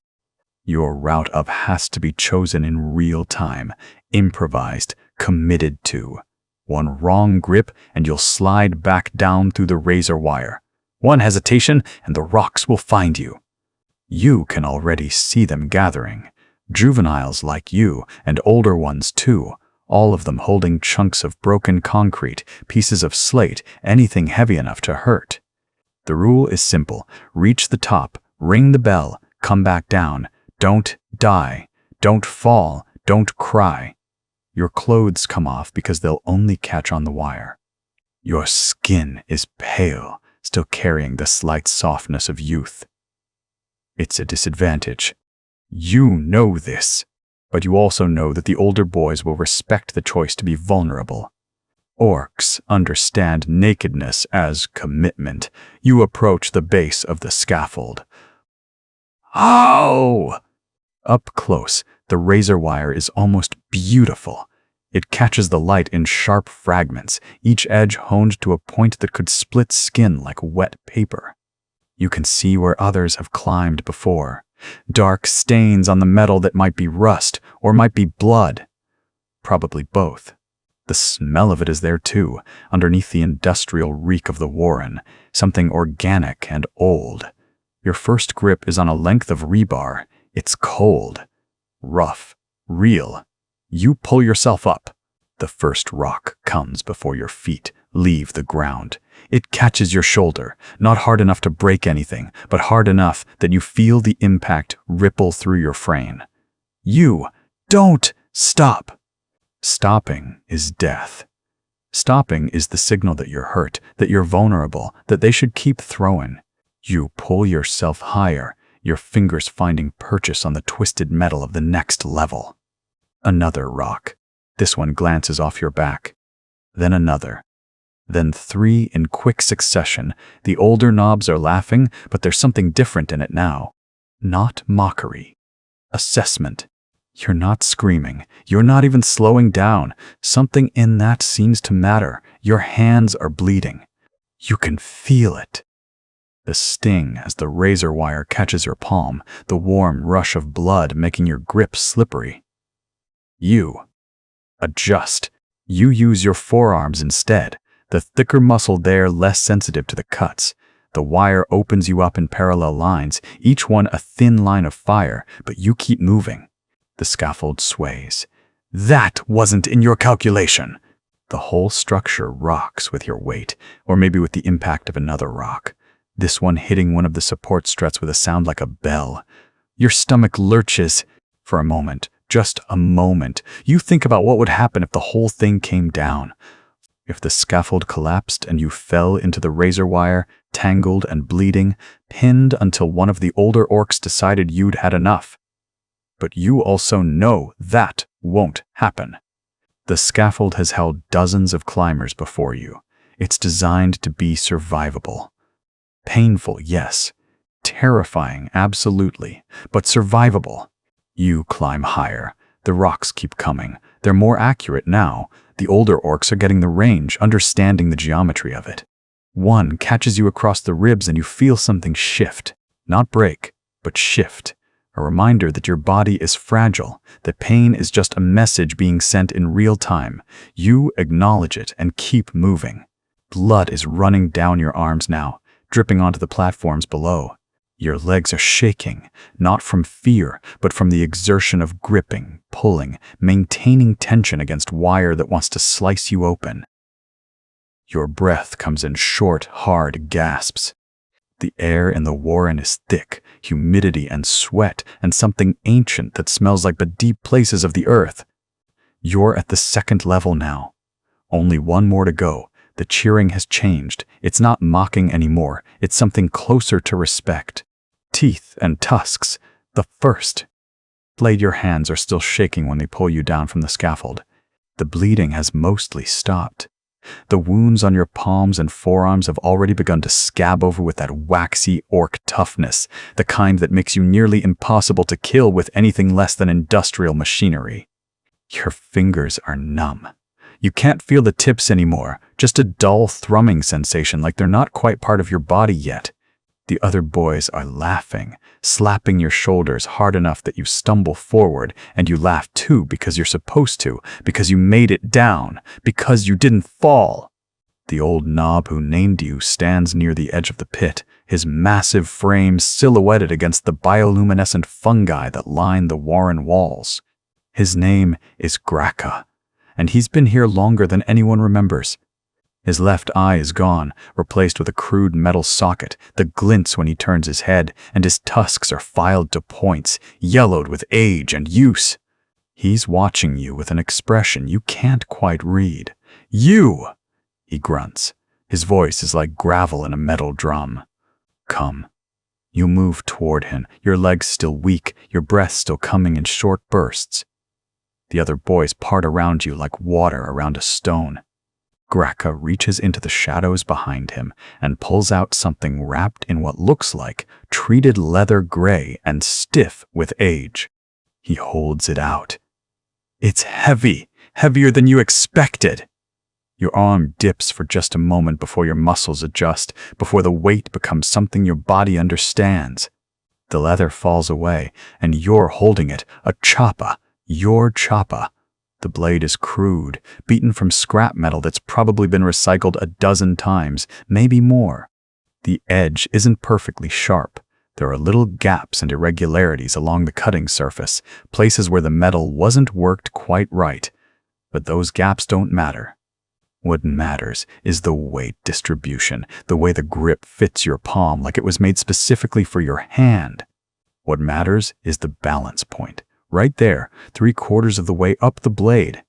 Your route up has to be chosen in real time, improvised, committed to. One wrong grip and you'll slide back down through the razor wire. One hesitation and the rocks will find you. You can already see them gathering. Juveniles like you and older ones too, all of them holding chunks of broken concrete, pieces of slate, anything heavy enough to hurt. The rule is simple. Reach the top, ring the bell, come back down. Don't die. Don't fall. Don't cry. Your clothes come off because they'll only catch on the wire. Your skin is pale, still carrying the slight softness of youth. It's a disadvantage. You know this, but you also know that the older boys will respect the choice to be vulnerable. Orcs understand nakedness as commitment. You approach the base of the scaffold. Ow! Up close, the razor wire is almost beautiful. It catches the light in sharp fragments, each edge honed to a point that could split skin like wet paper. You can see where others have climbed before. Dark stains on the metal that might be rust or might be blood. Probably both. The smell of it is there too, underneath the industrial reek of the Warren, something organic and old. Your first grip is on a length of rebar. It's cold, rough, real. You pull yourself up. The first rock comes before your feet leave the ground. It catches your shoulder, not hard enough to break anything, but hard enough that you feel the impact ripple through your frame. You don't stop. Stopping is death. Stopping is the signal that you're hurt, that you're vulnerable, that they should keep throwing. You pull yourself higher, your fingers finding purchase on the twisted metal of the next level. Another rock. This one glances off your back. Then another. Then 3 in quick succession. The older knobs are laughing, but there's something different in it now. Not mockery. Assessment. You're not screaming. You're not even slowing down. Something in that seems to matter. Your hands are bleeding. You can feel it. The sting as the razor wire catches your palm, the warm rush of blood making your grip slippery. You adjust. You use your forearms instead. The thicker muscle there less sensitive to the cuts. The wire opens you up in parallel lines, each one a thin line of fire, but you keep moving. The scaffold sways. That wasn't in your calculation. The whole structure rocks with your weight, or maybe with the impact of another rock. This one hitting one of the support struts with a sound like a bell. Your stomach lurches. For a moment, just a moment, you think about what would happen if the whole thing came down. If the scaffold collapsed and you fell into the razor wire, tangled and bleeding, pinned until one of the older orcs decided you'd had enough. But you also know that won't happen. The scaffold has held dozens of climbers before you. It's designed to be survivable. Painful, yes. Terrifying, absolutely. But survivable. You climb higher. The rocks keep coming. They're more accurate now. The older orcs are getting the range, understanding the geometry of it. One catches you across the ribs and you feel something shift. Not break, but shift. A reminder that your body is fragile, that pain is just a message being sent in real time. You acknowledge it and keep moving. Blood is running down your arms now, dripping onto the platforms below. Your legs are shaking, not from fear, but from the exertion of gripping, pulling, maintaining tension against wire that wants to slice you open. Your breath comes in short, hard gasps. The air in the Warren is thick, humidity and sweat, and something ancient that smells like the deep places of the earth. You're at the second level now. Only one more to go. The cheering has changed. It's not mocking anymore. It's something closer to respect. Teeth and tusks. The first. Blade, your hands are still shaking when they pull you down from the scaffold. The bleeding has mostly stopped. The wounds on your palms and forearms have already begun to scab over with that waxy orc toughness, the kind that makes you nearly impossible to kill with anything less than industrial machinery. Your fingers are numb. You can't feel the tips anymore, just a dull thrumming sensation like they're not quite part of your body yet. The other boys are laughing, slapping your shoulders hard enough that you stumble forward, and you laugh too because you're supposed to, because you made it down, because you didn't fall. The old knob who named you stands near the edge of the pit, his massive frame silhouetted against the bioluminescent fungi that line the Warren walls. His name is Graka, and he's been here longer than anyone remembers. His left eye is gone, replaced with a crude metal socket that glints when he turns his head, and his tusks are filed to points, yellowed with age and use. He's watching you with an expression you can't quite read. You! He grunts. His voice is like gravel in a metal drum. Come. You move toward him, your legs still weak, your breath still coming in short bursts. The other boys part around you like water around a stone. Graka reaches into the shadows behind him and pulls out something wrapped in what looks like treated leather gray and stiff with age. He holds it out. It's heavy, heavier than you expected. Your arm dips for just a moment before your muscles adjust, before the weight becomes something your body understands. The leather falls away, and you're holding it, a choppa, your choppa. The blade is crude, beaten from scrap metal that's probably been recycled a dozen times, maybe more. The edge isn't perfectly sharp. There are little gaps and irregularities along the cutting surface, places where the metal wasn't worked quite right. But those gaps don't matter. What matters is the weight distribution, the way the grip fits your palm like it was made specifically for your hand. What matters is the balance point, right there, 3/4 of the way up the blade.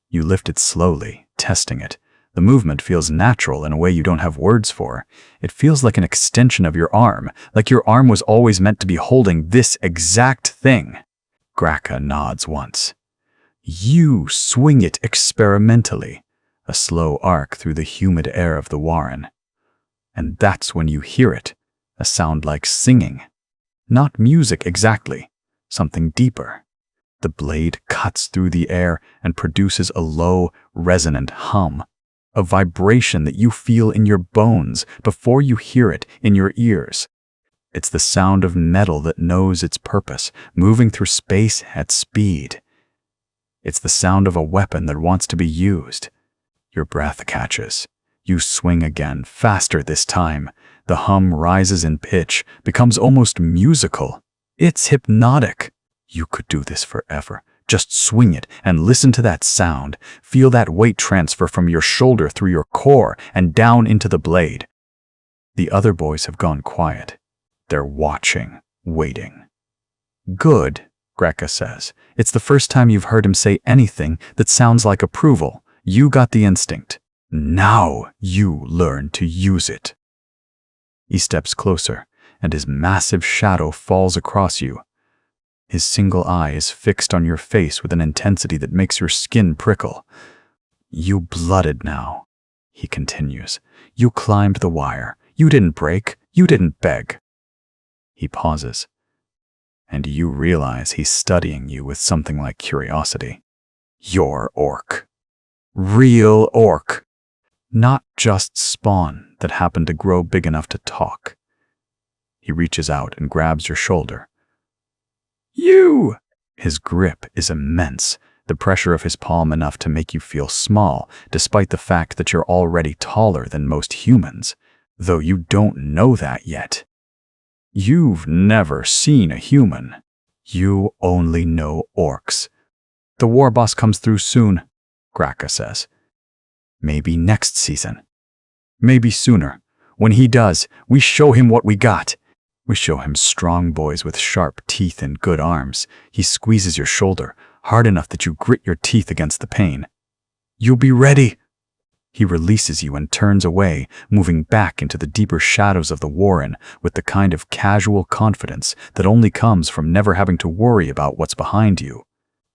You lift it slowly, testing it. The movement feels natural in a way you don't have words for. It feels like an extension of your arm, like your arm was always meant to be holding this exact thing. Graka nods once. You swing it experimentally, a slow arc through the humid air of the warren. And that's when you hear it, a sound like singing. Not music exactly, something deeper. The blade cuts through the air and produces a low, resonant hum, a vibration that you feel in your bones before you hear it in your ears. It's the sound of metal that knows its purpose, moving through space at speed. It's the sound of a weapon that wants to be used. Your breath catches. You swing again, faster this time. The hum rises in pitch, becomes almost musical. It's hypnotic. You could do this forever. Just swing it and listen to that sound. Feel that weight transfer from your shoulder through your core and down into the blade. The other boys have gone quiet. They're watching, waiting. Good, Graka says. It's the first time you've heard him say anything that sounds like approval. You got the instinct. Now you learn to use it. He steps closer, and his massive shadow falls across you. His single eye is fixed on your face with an intensity that makes your skin prickle. You blooded now, he continues. You climbed the wire. You didn't break. You didn't beg. He pauses, and you realize he's studying you with something like curiosity. You're orc. Real orc. Not just spawn that happened to grow big enough to talk. He reaches out and grabs your shoulder. You! His grip is immense, the pressure of his palm enough to make you feel small, despite the fact that you're already taller than most humans, though you don't know that yet. You've never seen a human. You only know orcs. The war boss comes through soon, Graka says. Maybe next season. Maybe sooner. When he does, we show him what we got. We show him strong boys with sharp teeth and good arms. He squeezes your shoulder, hard enough that you grit your teeth against the pain. You'll be ready. He releases you and turns away, moving back into the deeper shadows of the warren with the kind of casual confidence that only comes from never having to worry about what's behind you.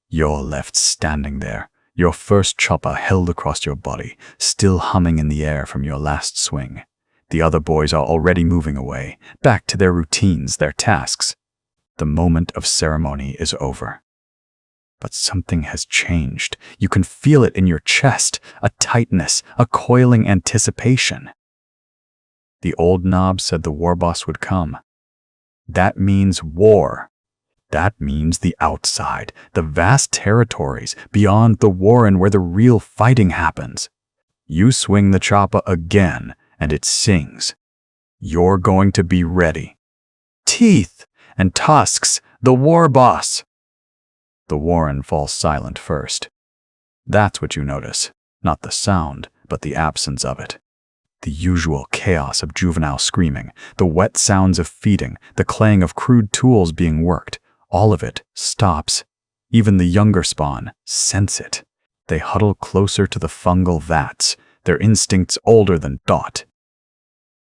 You're left standing there, your first chopper held across your body, still humming in the air from your last swing. The other boys are already moving away, back to their routines, their tasks. The moment of ceremony is over. But something has changed. You can feel it in your chest, a tightness, a coiling anticipation. The old knob said the war boss would come. That means war. That means the outside, the vast territories beyond the warren where the real fighting happens. You swing the choppa again, and it sings. You're going to be ready. Teeth and tusks, the war boss. The warren falls silent first. That's what you notice, not the sound, but the absence of it. The usual chaos of juvenile screaming, the wet sounds of feeding, the clang of crude tools being worked, all of it stops. Even the younger spawn sense it. They huddle closer to the fungal vats, their instincts older than thought.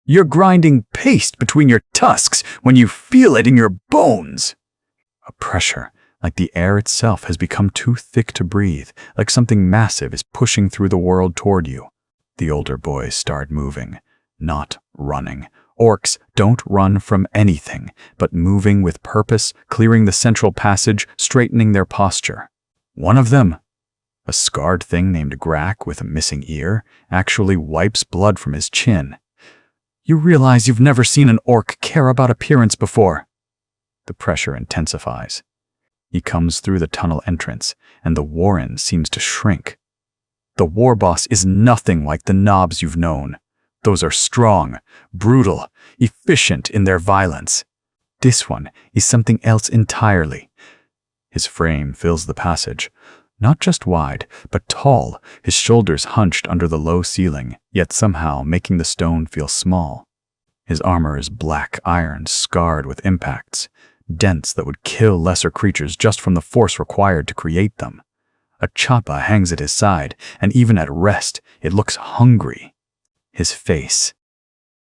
You're grinding paste between your tusks when you feel it in your bones. A pressure, like the air itself has become too thick to breathe, like something massive is pushing through the world toward you. The older boys start moving, not running. Orcs don't run from anything, but moving with purpose, clearing the central passage, straightening their posture. One of them, A scarred thing named Grack with a missing ear actually wipes blood from his chin. You realize you've never seen an orc care about appearance before. The pressure intensifies. He comes through the tunnel entrance, and the warren seems to shrink. The war boss is nothing like the knobs you've known. Those are strong, brutal, efficient in their violence. This one is something else entirely. His frame fills the passage, not just wide, but tall, his shoulders hunched under the low ceiling, yet somehow making the stone feel small. His armor is black iron, scarred with impacts, dents that would kill lesser creatures just from the force required to create them. A chapa hangs at his side, and even at rest, it looks hungry. His face.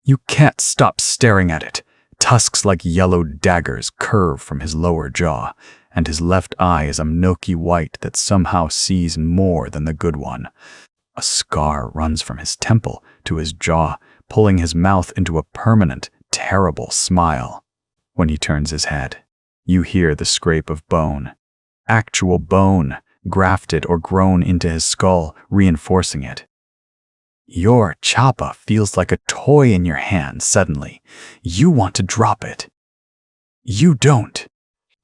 You can't stop staring at it. Tusks like yellow daggers curve from his lower jaw, and his left eye is a milky white that somehow sees more than the good one. A scar runs from his temple to his jaw, pulling his mouth into a permanent, terrible smile. When he turns his head, you hear the scrape of bone. Actual bone, grafted or grown into his skull, reinforcing it. Your chapa feels like a toy in your hand suddenly. You want to drop it. You don't.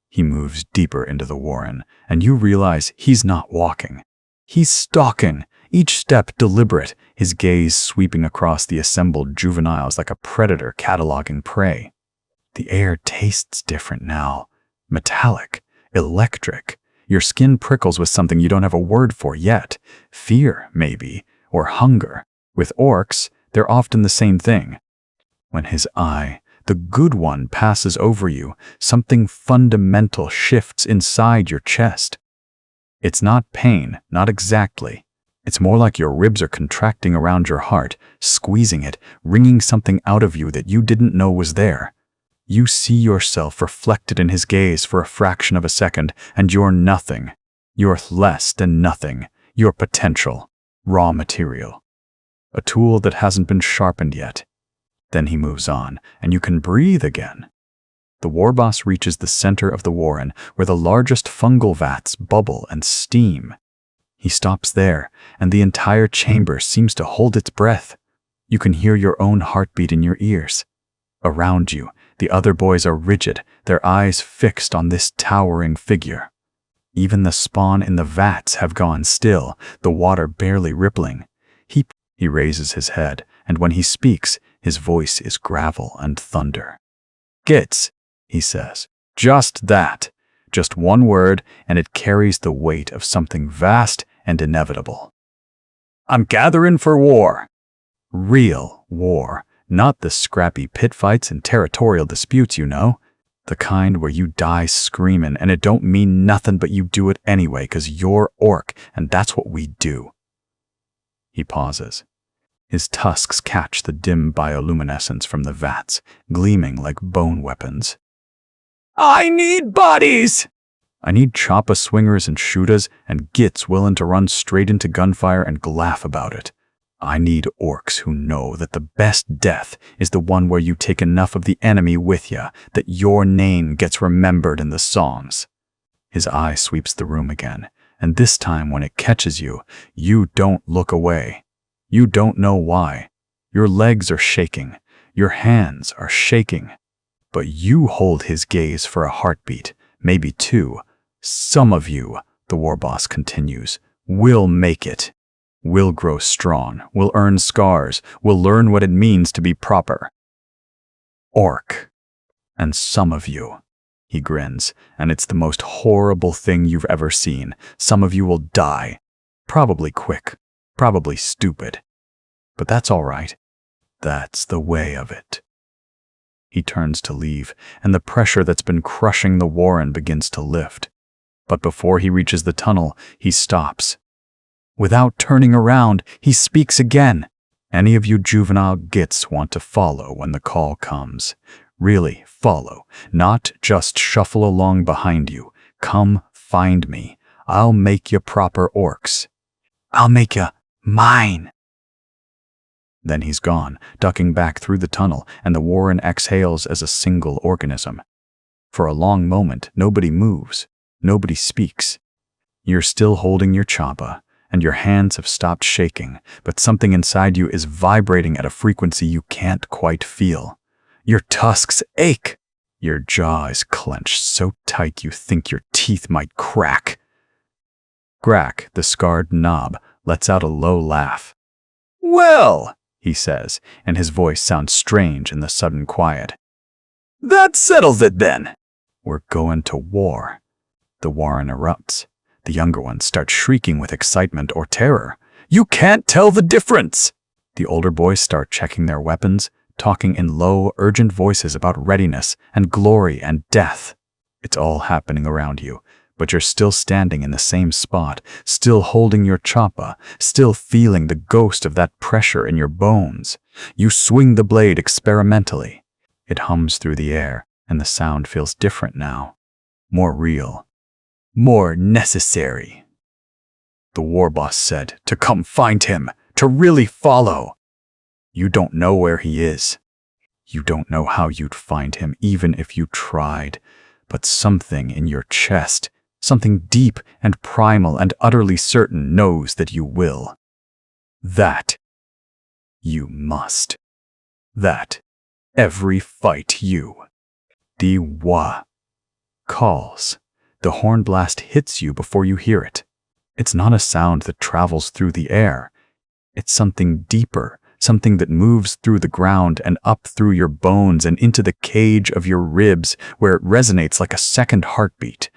He moves deeper into the warren, and you realize he's not walking. He's stalking, each step deliberate, his gaze sweeping across the assembled juveniles like a predator cataloging prey. The air tastes different now. Metallic, electric. Your skin prickles with something you don't have a word for yet. Fear, maybe, or hunger. With orcs, they're often the same thing. When his eye, the good one, passes over you, something fundamental shifts inside your chest. It's not pain, not exactly. It's more like your ribs are contracting around your heart, squeezing it, wringing something out of you that you didn't know was there. You see yourself reflected in his gaze for a fraction of a second, and you're nothing. You're less than nothing. You're potential. Raw material. A tool that hasn't been sharpened yet. Then he moves on, and you can breathe again. The war boss reaches the center of the warren, where the largest fungal vats bubble and steam. He stops there, and the entire chamber seems to hold its breath. You can hear your own heartbeat in your ears. Around you, the other boys are rigid, their eyes fixed on this towering figure. Even the spawn in the vats have gone still, the water barely rippling. He raises his head, and when he speaks, his voice is gravel and thunder. Gits, he says. Just that. Just one word, and it carries the weight of something vast and inevitable. I'm gathering for war. Real war. Not the scrappy pit fights and territorial disputes, you know. The kind where you die screaming and it don't mean nothing but you do it anyway 'cause you're orc and that's what we do. He pauses. His tusks catch the dim bioluminescence from the vats, gleaming like bone weapons. I need bodies! I need choppa swingers and shooters and gits willing to run straight into gunfire and laugh about it. I need orcs who know that the best death is the one where you take enough of the enemy with you, that your name gets remembered in the songs. His eye sweeps the room again, and this time when it catches you, you don't look away. You don't know why. Your legs are shaking. Your hands are shaking. But you hold his gaze for a heartbeat, maybe two. Some of you, the war boss continues, will make it. We'll grow strong, we'll earn scars, we'll learn what it means to be proper. Orc. And some of you, he grins, and it's the most horrible thing you've ever seen. Some of you will die. Probably quick, probably stupid. But that's all right. That's the way of it. He turns to leave, and the pressure that's been crushing the warren begins to lift. But before he reaches the tunnel, he stops. Without turning around, he speaks again. Any of you juvenile gits want to follow when the call comes. Really follow, not just shuffle along behind you. Come find me. I'll make you proper orcs. I'll make you mine. Then he's gone, ducking back through the tunnel, and the warren exhales as a single organism. For a long moment, nobody moves. Nobody speaks. You're still holding your choppa, and your hands have stopped shaking, but something inside you is vibrating at a frequency you can't quite feel. Your tusks ache. Your jaw is clenched so tight you think your teeth might crack. Grack, the scarred knob, lets out a low laugh. "Well," he says, and his voice sounds strange in the sudden quiet. "That settles it then. We're going to war." The warren erupts. The younger ones start shrieking with excitement or terror. "You can't tell the difference!" The older boys start checking their weapons, talking in low, urgent voices about readiness and glory and death. It's all happening around you, but you're still standing in the same spot, still holding your choppa, still feeling the ghost of that pressure in your bones. You swing the blade experimentally. It hums through the air, and the sound feels different now. More real. More necessary. The war boss said to come find him, to really follow. You don't know where he is. You don't know how you'd find him even if you tried, but something in your chest, something deep and primal and utterly certain knows that you will. That you must. That every fight you. The Wa calls. The horn blast hits you before you hear it. It's not a sound that travels through the air. It's something deeper, something that moves through the ground and up through your bones and into the cage of your ribs where it resonates like a second heartbeat.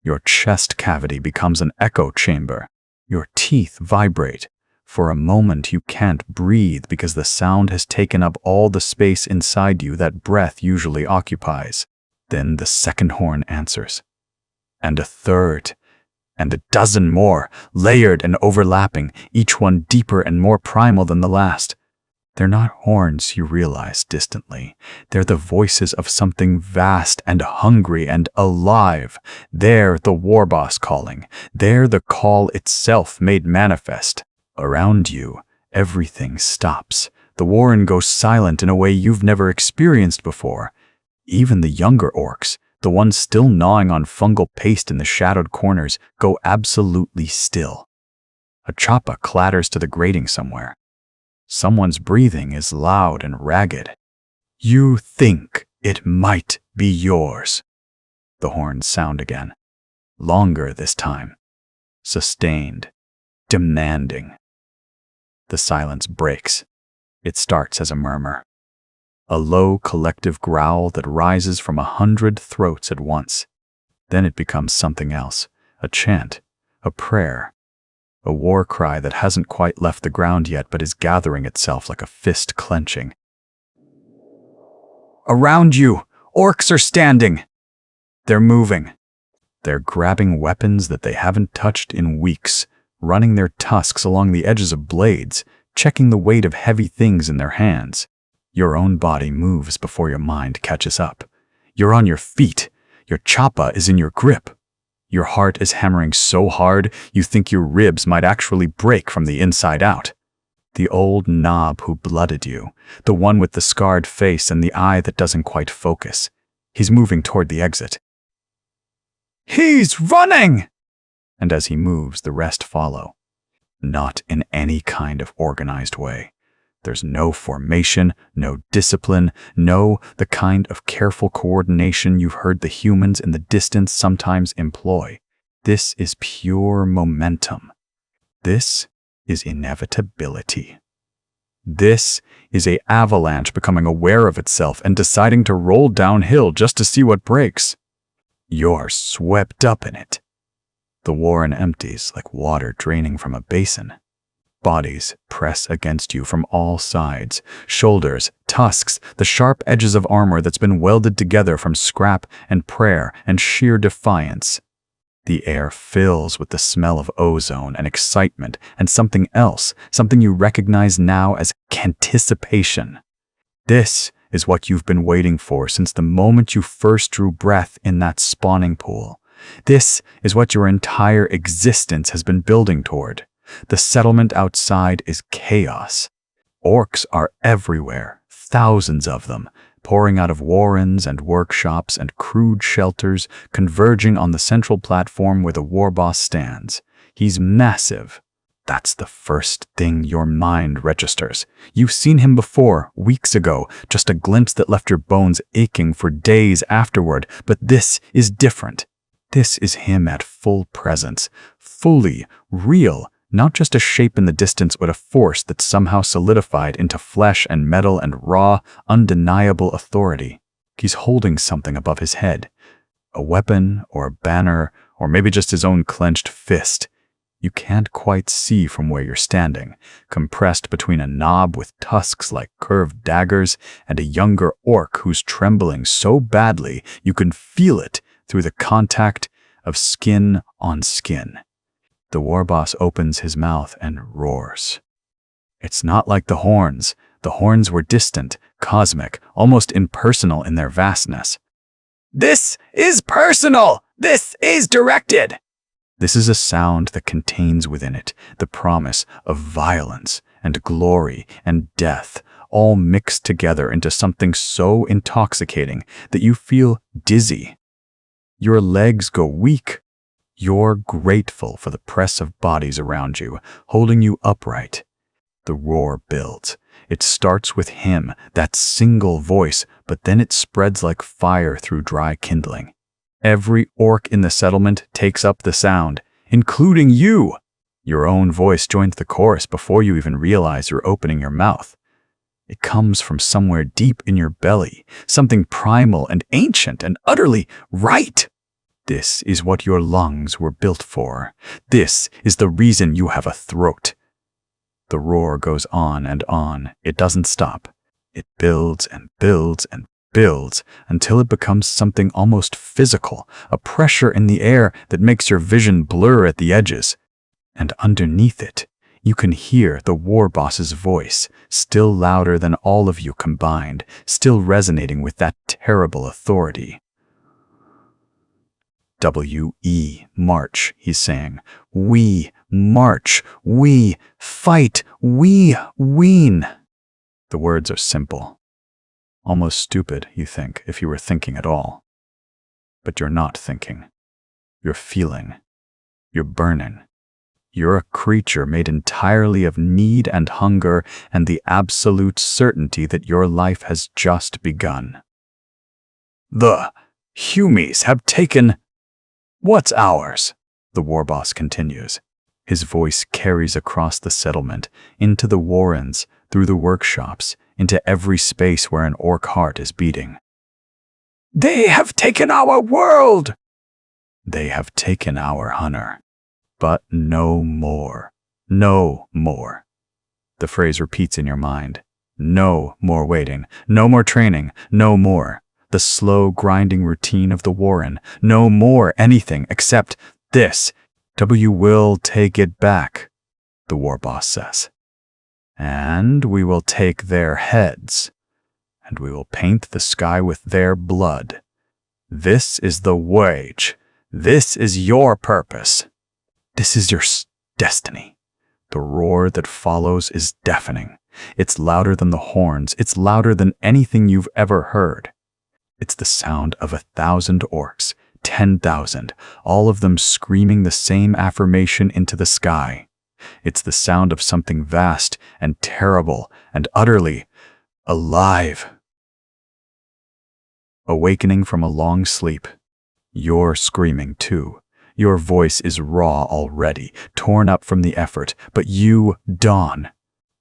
Your chest cavity becomes an echo chamber. Your teeth vibrate. For a moment you can't breathe because the sound has taken up all the space inside you that breath usually occupies. Then the second horn answers. And a third. And a dozen more, layered and overlapping, each one deeper and more primal than the last. They're not horns, you realize distantly. They're the voices of something vast and hungry and alive. They're the war boss calling. They're the call itself made manifest. Around you, everything stops. The warren goes silent in a way you've never experienced before. Even the younger orcs, the ones still gnawing on fungal paste in the shadowed corners, go absolutely still. A choppa clatters to the grating somewhere. Someone's breathing is loud and ragged. You think it might be yours. The horns sound again. Longer this time. Sustained. Demanding. The silence breaks. It starts as a murmur. A low collective growl that rises from 100 throats at once. Then it becomes something else, a chant, a prayer, a war cry that hasn't quite left the ground yet but is gathering itself like a fist clenching. Around you, orcs are standing. They're moving. They're grabbing weapons that they haven't touched in weeks, running their tusks along the edges of blades, checking the weight of heavy things in their hands. Your own body moves before your mind catches up. You're on your feet. Your choppa is in your grip. Your heart is hammering so hard you think your ribs might actually break from the inside out. The old knob who blooded you, the one with the scarred face and the eye that doesn't quite focus. He's moving toward the exit. He's running! And as he moves, the rest follow. Not in any kind of organized way. There's no formation, no discipline, no the kind of careful coordination you've heard the humans in the distance sometimes employ. This is pure momentum. This is inevitability. This is an avalanche becoming aware of itself and deciding to roll downhill just to see what breaks. You're swept up in it. The warren empties like water draining from a basin. Bodies press against you from all sides. Shoulders, tusks, the sharp edges of armor that's been welded together from scrap and prayer and sheer defiance. The air fills with the smell of ozone and excitement and something else, something you recognize now as anticipation. This is what you've been waiting for since the moment you first drew breath in that spawning pool. This is what your entire existence has been building toward. The settlement outside is chaos. Orcs are everywhere, thousands of them, pouring out of warrens and workshops and crude shelters, converging on the central platform where the war boss stands. He's massive. That's the first thing your mind registers. You've seen him before, weeks ago, just a glimpse that left your bones aching for days afterward, but this is different. This is him at full presence, fully real, not just a shape in the distance, but a force that somehow solidified into flesh and metal and raw, undeniable authority. He's holding something above his head. A weapon, or a banner, or maybe just his own clenched fist. You can't quite see from where you're standing, compressed between a knob with tusks like curved daggers and a younger orc who's trembling so badly you can feel it through the contact of skin on skin. The war boss opens his mouth and roars. It's not like the horns. The horns were distant, cosmic, almost impersonal in their vastness. This is personal! This is directed! This is a sound that contains within it the promise of violence and glory and death, all mixed together into something so intoxicating that you feel dizzy. Your legs go weak. You're grateful for the press of bodies around you, holding you upright. The roar builds. It starts with him, that single voice, but then it spreads like fire through dry kindling. Every orc in the settlement takes up the sound, including you. Your own voice joins the chorus before you even realize you're opening your mouth. It comes from somewhere deep in your belly, something primal and ancient and utterly right. This is what your lungs were built for. This is the reason you have a throat. The roar goes on and on. It doesn't stop. It builds and builds and builds until it becomes something almost physical, a pressure in the air that makes your vision blur at the edges. And underneath it, you can hear the war boss's voice, still louder than all of you combined, still resonating with that terrible authority. W-E, march, he's saying. We march. We fight. We win. The words are simple. Almost stupid, you think, if you were thinking at all. But you're not thinking. You're feeling. You're burning. You're a creature made entirely of need and hunger and the absolute certainty that your life has just begun. The Humies have taken what's ours, the war boss continues. His voice carries across the settlement, into the warrens, through the workshops, into every space where an orc heart is beating. They have taken our world! They have taken our hunter. But no more. No more. The phrase repeats in your mind. No more waiting. No more training. No more. The slow, grinding routine of the warren. No more anything except this. W will take it back, the war boss says. And we will take their heads. And we will paint the sky with their blood. This is the wage. This is your purpose. This is your destiny. The roar that follows is deafening. It's louder than the horns. It's louder than anything you've ever heard. It's the sound of 1,000 orcs, 10,000, all of them screaming the same affirmation into the sky. It's the sound of something vast and terrible and utterly alive. Awakening from a long sleep, you're screaming too. Your voice is raw already, torn up from the effort, but you dawn.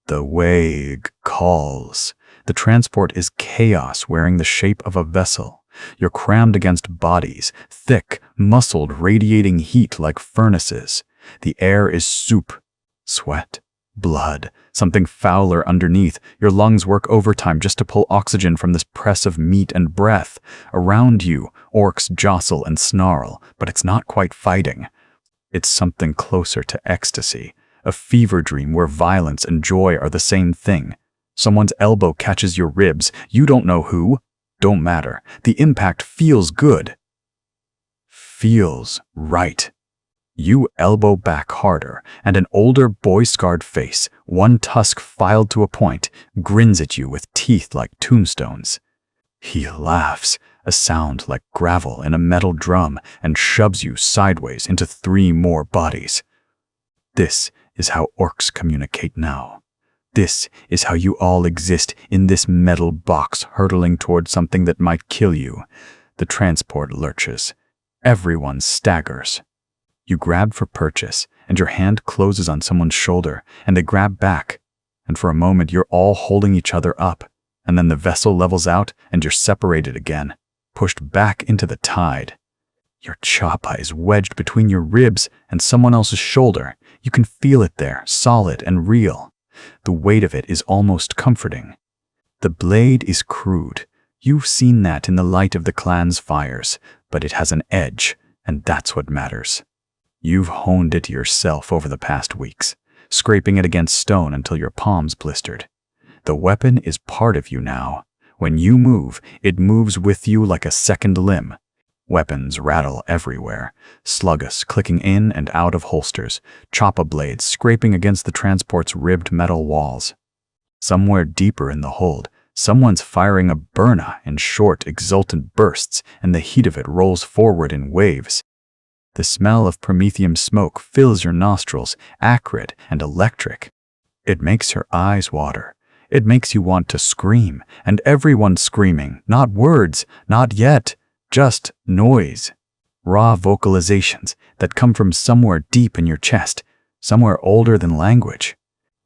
The Waig calls. The transport is chaos wearing the shape of a vessel. You're crammed against bodies, thick, muscled, radiating heat like furnaces. The air is soup, sweat, blood, something fouler underneath. Your lungs work overtime just to pull oxygen from this press of meat and breath. Around you, orcs jostle and snarl, but it's not quite fighting. It's something closer to ecstasy, a fever dream where violence and joy are the same thing. Someone's elbow catches your ribs. You don't know who. Don't matter. The impact feels good. Feels right. You elbow back harder, and an older boy-scarred face, one tusk filed to a point, grins at you with teeth like tombstones. He laughs, a sound like gravel in a metal drum, and shoves you sideways into 3 more bodies. This is how orcs communicate now. This is how you all exist in this metal box hurtling toward something that might kill you. The transport lurches. Everyone staggers. You grab for purchase, and your hand closes on someone's shoulder, and they grab back. And for a moment you're all holding each other up, and then the vessel levels out and you're separated again, pushed back into the tide. Your choppa is wedged between your ribs and someone else's shoulder. You can feel it there, solid and real. The weight of it is almost comforting. The blade is crude. You've seen that in the light of the clan's fires, but it has an edge, and that's what matters. You've honed it yourself over the past weeks, scraping it against stone until your palms blistered. The weapon is part of you now. When you move, it moves with you like a second limb. Weapons rattle everywhere, sluggus clicking in and out of holsters, choppa blades scraping against the transport's ribbed metal walls. Somewhere deeper in the hold, someone's firing a burna in short, exultant bursts, and the heat of it rolls forward in waves. The smell of Prometheum smoke fills your nostrils, acrid and electric. It makes your eyes water. It makes you want to scream, and everyone's screaming, not words, not yet, just noise. Raw vocalizations that come from somewhere deep in your chest, somewhere older than language.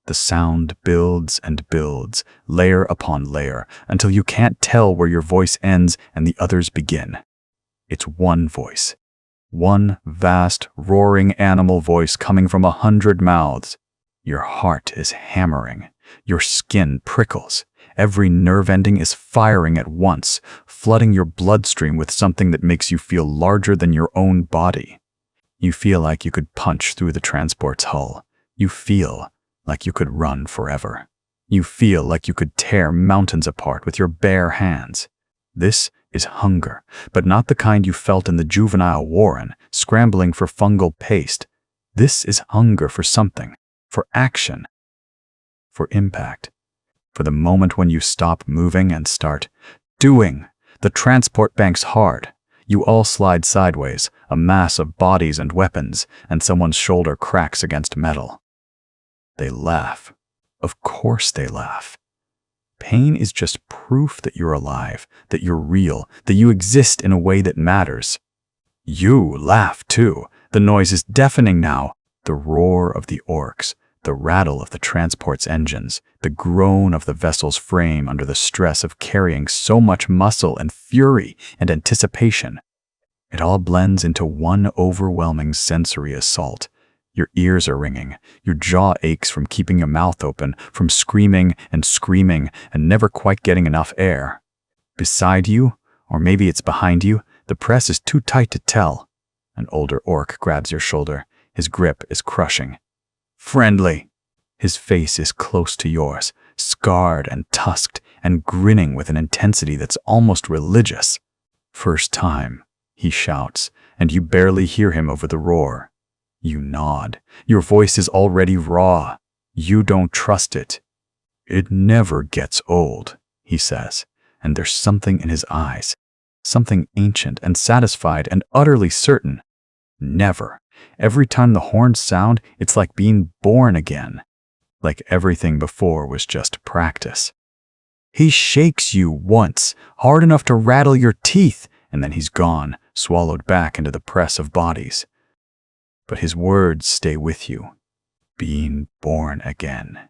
The sound builds and builds, layer upon layer, until you can't tell where your voice ends and the others begin. It's one voice. One vast, roaring animal voice coming from 100 mouths. Your heart is hammering. Your skin prickles. Every nerve ending is firing at once, flooding your bloodstream with something that makes you feel larger than your own body. You feel like you could punch through the transport's hull. You feel like you could run forever. You feel like you could tear mountains apart with your bare hands. This is hunger, but not the kind you felt in the juvenile warren, scrambling for fungal paste. This is hunger for something, for action, for impact. For the moment when you stop moving and start doing. The transport banks hard. You all slide sideways, a mass of bodies and weapons, and someone's shoulder cracks against metal. They laugh. Of course they laugh. Pain is just proof that you're alive, that you're real, that you exist in a way that matters. You laugh too. The noise is deafening now. The roar of the orcs, the rattle of the transport's engines, the groan of the vessel's frame under the stress of carrying so much muscle and fury and anticipation. It all blends into one overwhelming sensory assault. Your ears are ringing. Your jaw aches from keeping your mouth open, from screaming and never quite getting enough air. Beside you, or maybe it's behind you, the press is too tight to tell. An older orc grabs your shoulder. His grip is crushing. Friendly. His face is close to yours, scarred and tusked and grinning with an intensity that's almost religious. First time, he shouts, and you barely hear him over the roar. You nod. Your voice is already raw. You don't trust it. It never gets old, he says, and there's something in his eyes, something ancient and satisfied and utterly certain. Never. Every time the horns sound, it's like being born again. Like everything before was just practice. He shakes you once, hard enough to rattle your teeth, and then he's gone, swallowed back into the press of bodies. But his words stay with you. Being born again.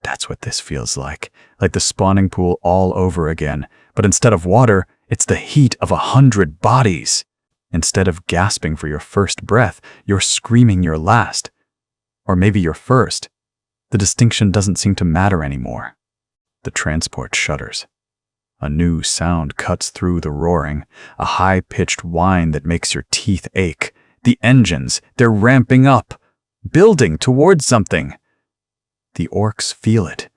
That's what this feels like the spawning pool all over again. But instead of water, it's the heat of 100 bodies. Instead of gasping for your first breath, you're screaming your last. Or maybe your first. The distinction doesn't seem to matter anymore. The transport shudders. A new sound cuts through the roaring, a high-pitched whine that makes your teeth ache. The engines, they're ramping up, building towards something. The orcs feel it.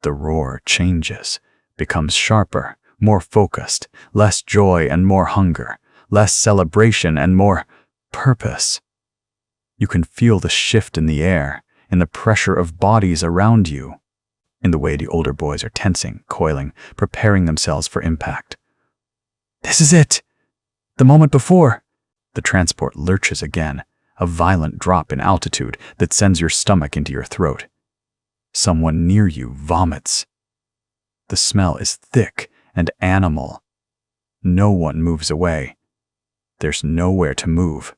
The roar changes, becomes sharper, more focused, less joy and more hunger, less celebration and more purpose. You can feel the shift in the air, in the pressure of bodies around you, in the way the older boys are tensing, coiling, preparing themselves for impact. This is it. The moment before. The transport lurches again, a violent drop in altitude that sends your stomach into your throat. Someone near you vomits. The smell is thick and animal. No one moves away. There's nowhere to move.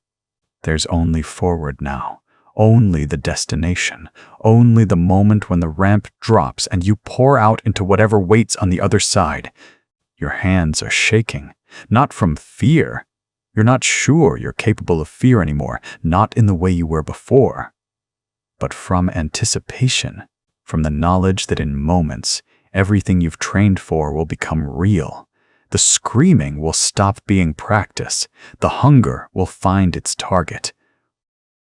There's only forward now. Only the destination. Only the moment when the ramp drops and you pour out into whatever waits on the other side. Your hands are shaking, not from fear. You're not sure you're capable of fear anymore, not in the way you were before, but from anticipation, from the knowledge that in moments, everything you've trained for will become real. The screaming will stop being practice. The hunger will find its target.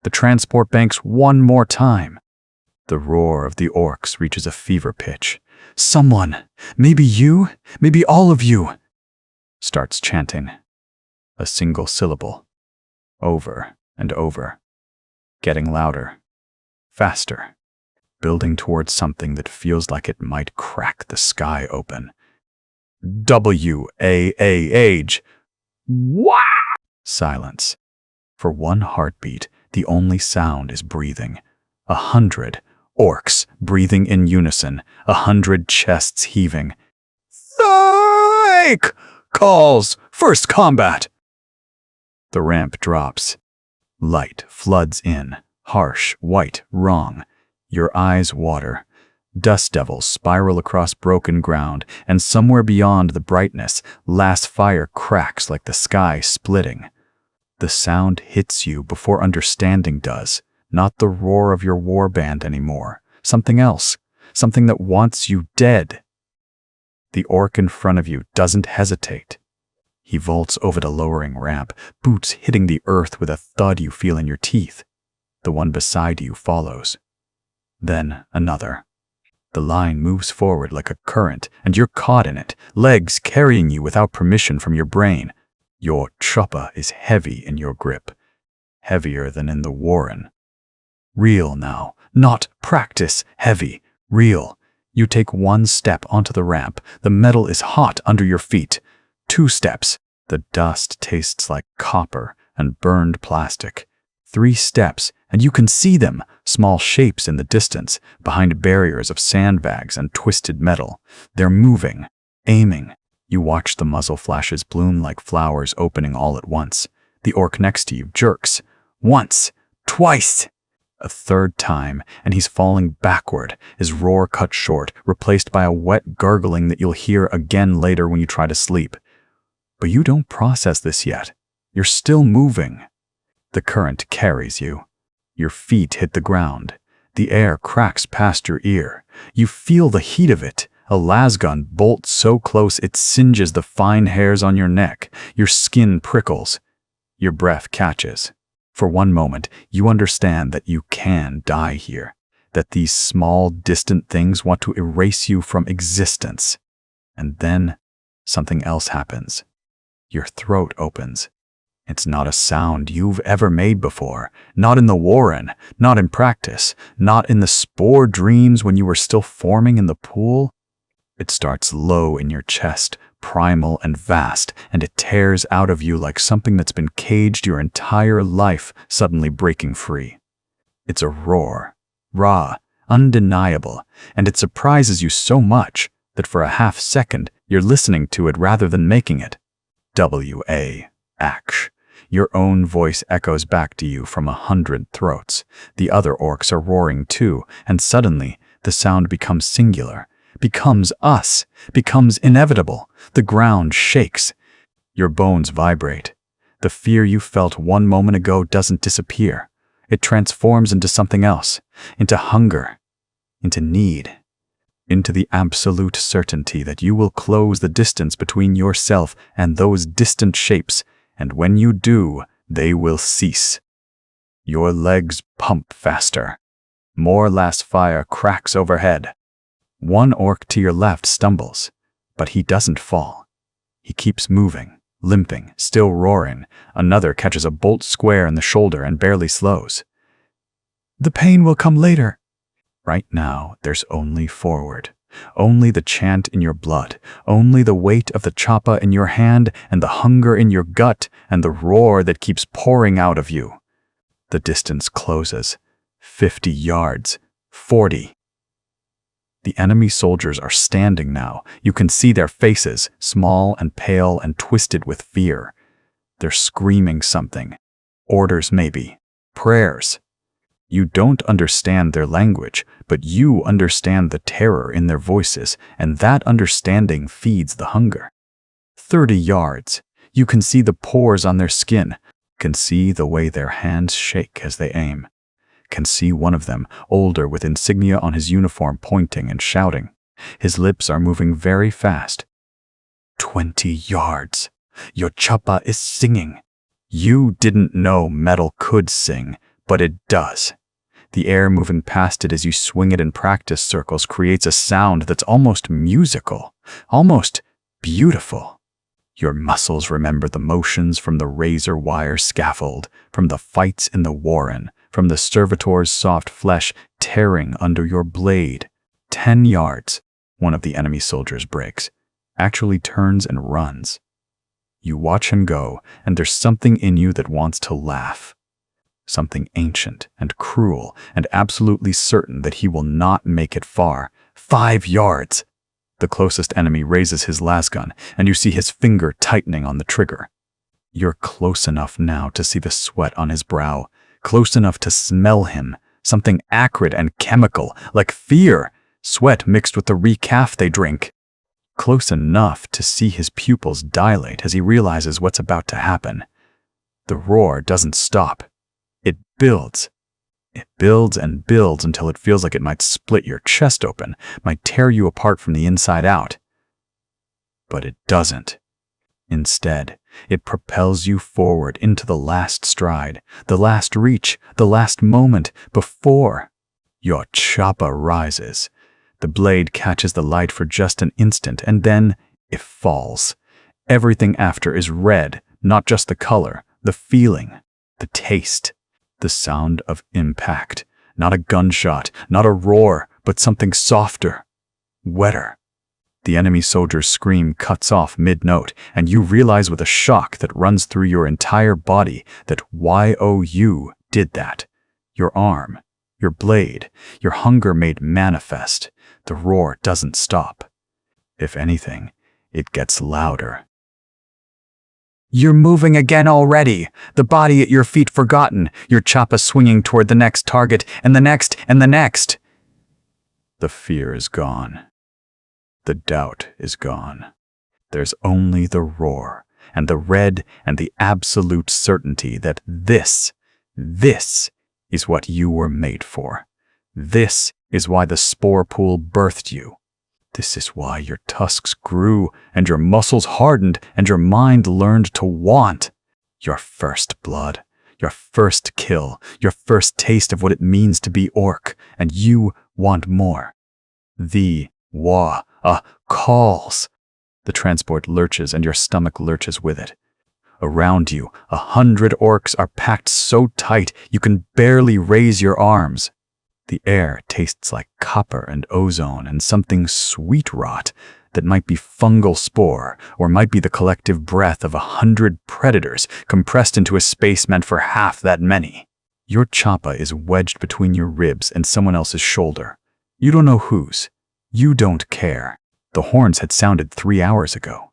The transport banks one more time. The roar of the orcs reaches a fever pitch. Someone, maybe you, maybe all of you, starts chanting. A single syllable, over and over, getting louder, faster, building towards something that feels like it might crack the sky open. W-A-A-H. Wah! Silence. For one heartbeat, the only sound is breathing. 100 orcs breathing in unison, 100 chests heaving. Psych! Calls! First combat! The ramp drops. Light floods in, harsh, white, wrong. Your eyes water. Dust devils spiral across broken ground, and somewhere beyond the brightness, last fire cracks like the sky splitting. The sound hits you before understanding does, not the roar of your war band anymore. Something else, something that wants you dead. The orc in front of you doesn't hesitate. He vaults over the lowering ramp, boots hitting the earth with a thud you feel in your teeth. The one beside you follows. Then another. The line moves forward like a current, and you're caught in it, legs carrying you without permission from your brain. Your choppa is heavy in your grip, heavier than in the warren. Real now, not practice heavy, real. You take one step onto the ramp, the metal is hot under your feet. 2 steps, the dust tastes like copper and burned plastic. 3 steps, and you can see them, small shapes in the distance, behind barriers of sandbags and twisted metal. They're moving, aiming. You watch the muzzle flashes bloom like flowers opening all at once. The orc next to you jerks. Once, twice, a 3rd time, and he's falling backward, his roar cut short, replaced by a wet gurgling that you'll hear again later when you try to sleep. But you don't process this yet. You're still moving. The current carries you. Your feet hit the ground. The air cracks past your ear. You feel the heat of it. A lasgun bolts so close it singes the fine hairs on your neck. Your skin prickles. Your breath catches. For one moment, you understand that you can die here, that these small, distant things want to erase you from existence. And then something else happens. Your throat opens. It's not a sound you've ever made before, not in the warren, not in practice, not in the spore dreams when you were still forming in the pool. It starts low in your chest, primal and vast, and it tears out of you like something that's been caged your entire life suddenly breaking free. It's a roar, raw, undeniable, and it surprises you so much that for a half second you're listening to it rather than making it. W-A-H. Your own voice echoes back to you from 100 throats. The other orcs are roaring too, and suddenly the sound becomes singular, becomes us, becomes inevitable. The ground shakes. Your bones vibrate. The fear you felt one moment ago doesn't disappear. It transforms into something else, into hunger, into need, into the absolute certainty that you will close the distance between yourself and those distant shapes, and when you do, they will cease. Your legs pump faster. More last fire cracks overhead. One orc to your left stumbles, but he doesn't fall. He keeps moving, limping, still roaring. Another catches a bolt square in the shoulder and barely slows. The pain will come later. Right now, there's only forward. Only the chant in your blood, only the weight of the choppa in your hand and the hunger in your gut and the roar that keeps pouring out of you. The distance closes. 50 yards. 40. The enemy soldiers are standing now. You can see their faces, small and pale and twisted with fear. They're screaming something. Orders maybe. Prayers. You don't understand their language, but you understand the terror in their voices, and that understanding feeds the hunger. 30 yards. You can see the pores on their skin, can see the way their hands shake as they aim, can see one of them, older with insignia on his uniform, pointing and shouting. His lips are moving very fast. 20 yards. Your choppa is singing. You didn't know metal could sing, but it does. The air moving past it as you swing it in practice circles creates a sound that's almost musical, almost beautiful. Your muscles remember the motions from the razor wire scaffold, from the fights in the warren, from the servitor's soft flesh tearing under your blade. 10 yards. One of the enemy soldiers breaks, actually turns and runs. You watch him go, and there's something in you that wants to laugh. Something ancient and cruel and absolutely certain that he will not make it far. 5 yards. The closest enemy raises his lasgun, and you see his finger tightening on the trigger. You're close enough now to see the sweat on his brow, close enough to smell him, something acrid and chemical, like fear, sweat mixed with the recaf they drink. Close enough to see his pupils dilate as he realizes what's about to happen. The roar doesn't stop. It builds. It builds and builds until it feels like it might split your chest open, might tear you apart from the inside out. But it doesn't. Instead, it propels you forward into the last stride, the last reach, the last moment before your choppa rises. The blade catches the light for just an instant, and then it falls. Everything after is red, not just the color, the feeling, the taste. The sound of impact, not a gunshot, not a roar, but something softer, wetter. The enemy soldier's scream cuts off mid-note, and you realize with a shock that runs through your entire body that YOU did that. Your arm, your blade, your hunger made manifest. The roar doesn't stop. If anything, it gets louder. You're moving again already, the body at your feet forgotten, your choppa swinging toward the next target, and the next, and the next. The fear is gone. The doubt is gone. There's only the roar, and the red, and the absolute certainty that this is what you were made for. This is why the spore pool birthed you. This is why your tusks grew, and your muscles hardened, and your mind learned to want. Your first blood, your first kill, your first taste of what it means to be orc, and you want more. The calls. The transport lurches, and your stomach lurches with it. Around you, 100 orcs are packed so tight you can barely raise your arms. The air tastes like copper and ozone and something sweet rot that might be fungal spore or might be the collective breath of 100 predators compressed into a space meant for half that many. Your choppa is wedged between your ribs and someone else's shoulder. You don't know whose. You don't care. The horns had sounded 3 hours ago.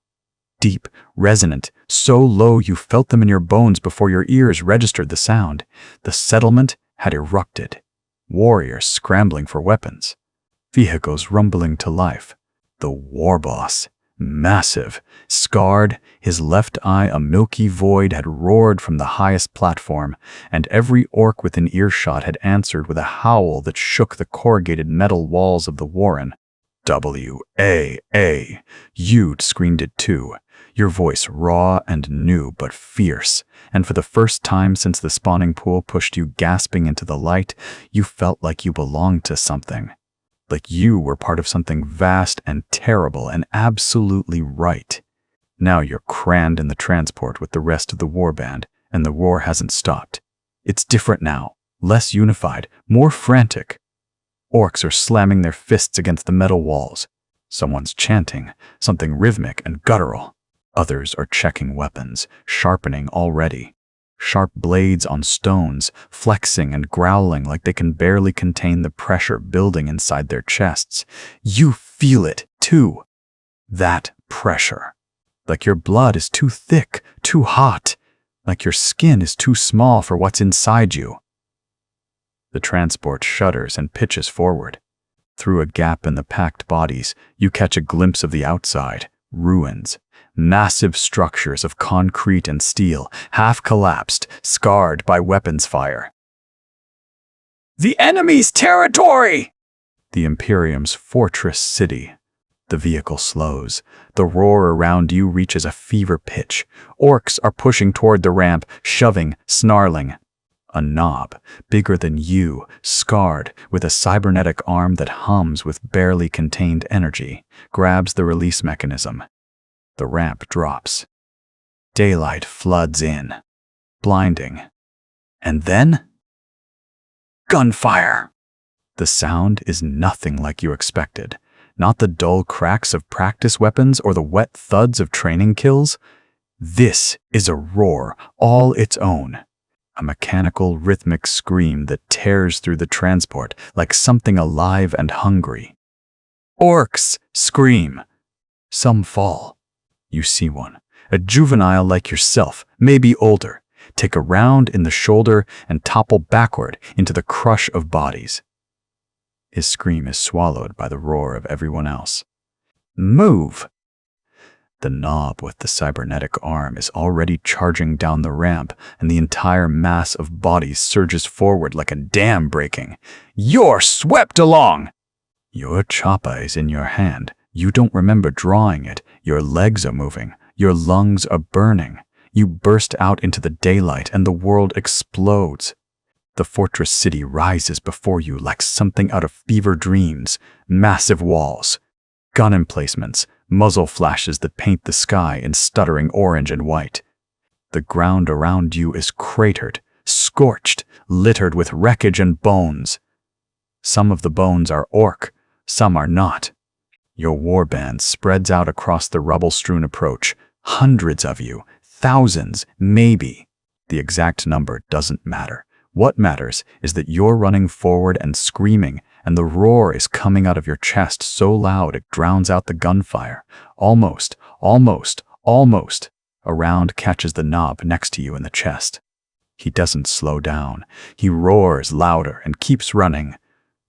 Deep, resonant, so low you felt them in your bones before your ears registered the sound. The settlement had erupted. Warriors scrambling for weapons. Vehicles rumbling to life. The war boss, massive, scarred, his left eye a milky void, had roared from the highest platform, and every orc within earshot had answered with a howl that shook the corrugated metal walls of the warren. W-A-A. You'd screamed it too, your voice raw and new but fierce, and for the first time since the spawning pool pushed you gasping into the light, you felt like you belonged to something. Like you were part of something vast and terrible and absolutely right. Now you're crammed in the transport with the rest of the warband, and the roar hasn't stopped. It's different now, less unified, more frantic. Orcs are slamming their fists against the metal walls. Someone's chanting, something rhythmic and guttural. Others are checking weapons, sharpening already. Sharp blades on stones, flexing and growling like they can barely contain the pressure building inside their chests. You feel it, too. That pressure. Like your blood is too thick, too hot. Like your skin is too small for what's inside you. The transport shudders and pitches forward. Through a gap in the packed bodies, you catch a glimpse of the outside. Ruins. Massive structures of concrete and steel, half collapsed, scarred by weapons fire. The enemy's territory! The Imperium's fortress city. The vehicle slows. The roar around you reaches a fever pitch. Orcs are pushing toward the ramp, shoving, snarling. A knob, bigger than you, scarred, with a cybernetic arm that hums with barely contained energy, grabs the release mechanism. The ramp drops. Daylight floods in, blinding. And then? Gunfire! The sound is nothing like you expected. Not the dull cracks of practice weapons or the wet thuds of training kills. This is a roar, all its own. A mechanical, rhythmic scream that tears through the transport like something alive and hungry. Orcs scream. Some fall. You see one, a juvenile like yourself, maybe older, take a round in the shoulder and topple backward into the crush of bodies. His scream is swallowed by the roar of everyone else. Move! The knob with the cybernetic arm is already charging down the ramp, and the entire mass of bodies surges forward like a dam breaking. You're swept along! Your choppa is in your hand. You don't remember drawing it. Your legs are moving. Your lungs are burning. You burst out into the daylight, and the world explodes. The fortress city rises before you like something out of fever dreams. Massive walls, gun emplacements, muzzle flashes that paint the sky in stuttering orange and white. The ground around you is cratered, scorched, littered with wreckage and bones. Some of the bones are orc, some are not. Your warband spreads out across the rubble-strewn approach. Hundreds of you, thousands, maybe. The exact number doesn't matter. What matters is that you're running forward and screaming, and the roar is coming out of your chest so loud it drowns out the gunfire. Almost, almost, almost. A round catches the knob next to you in the chest. He doesn't slow down. He roars louder and keeps running.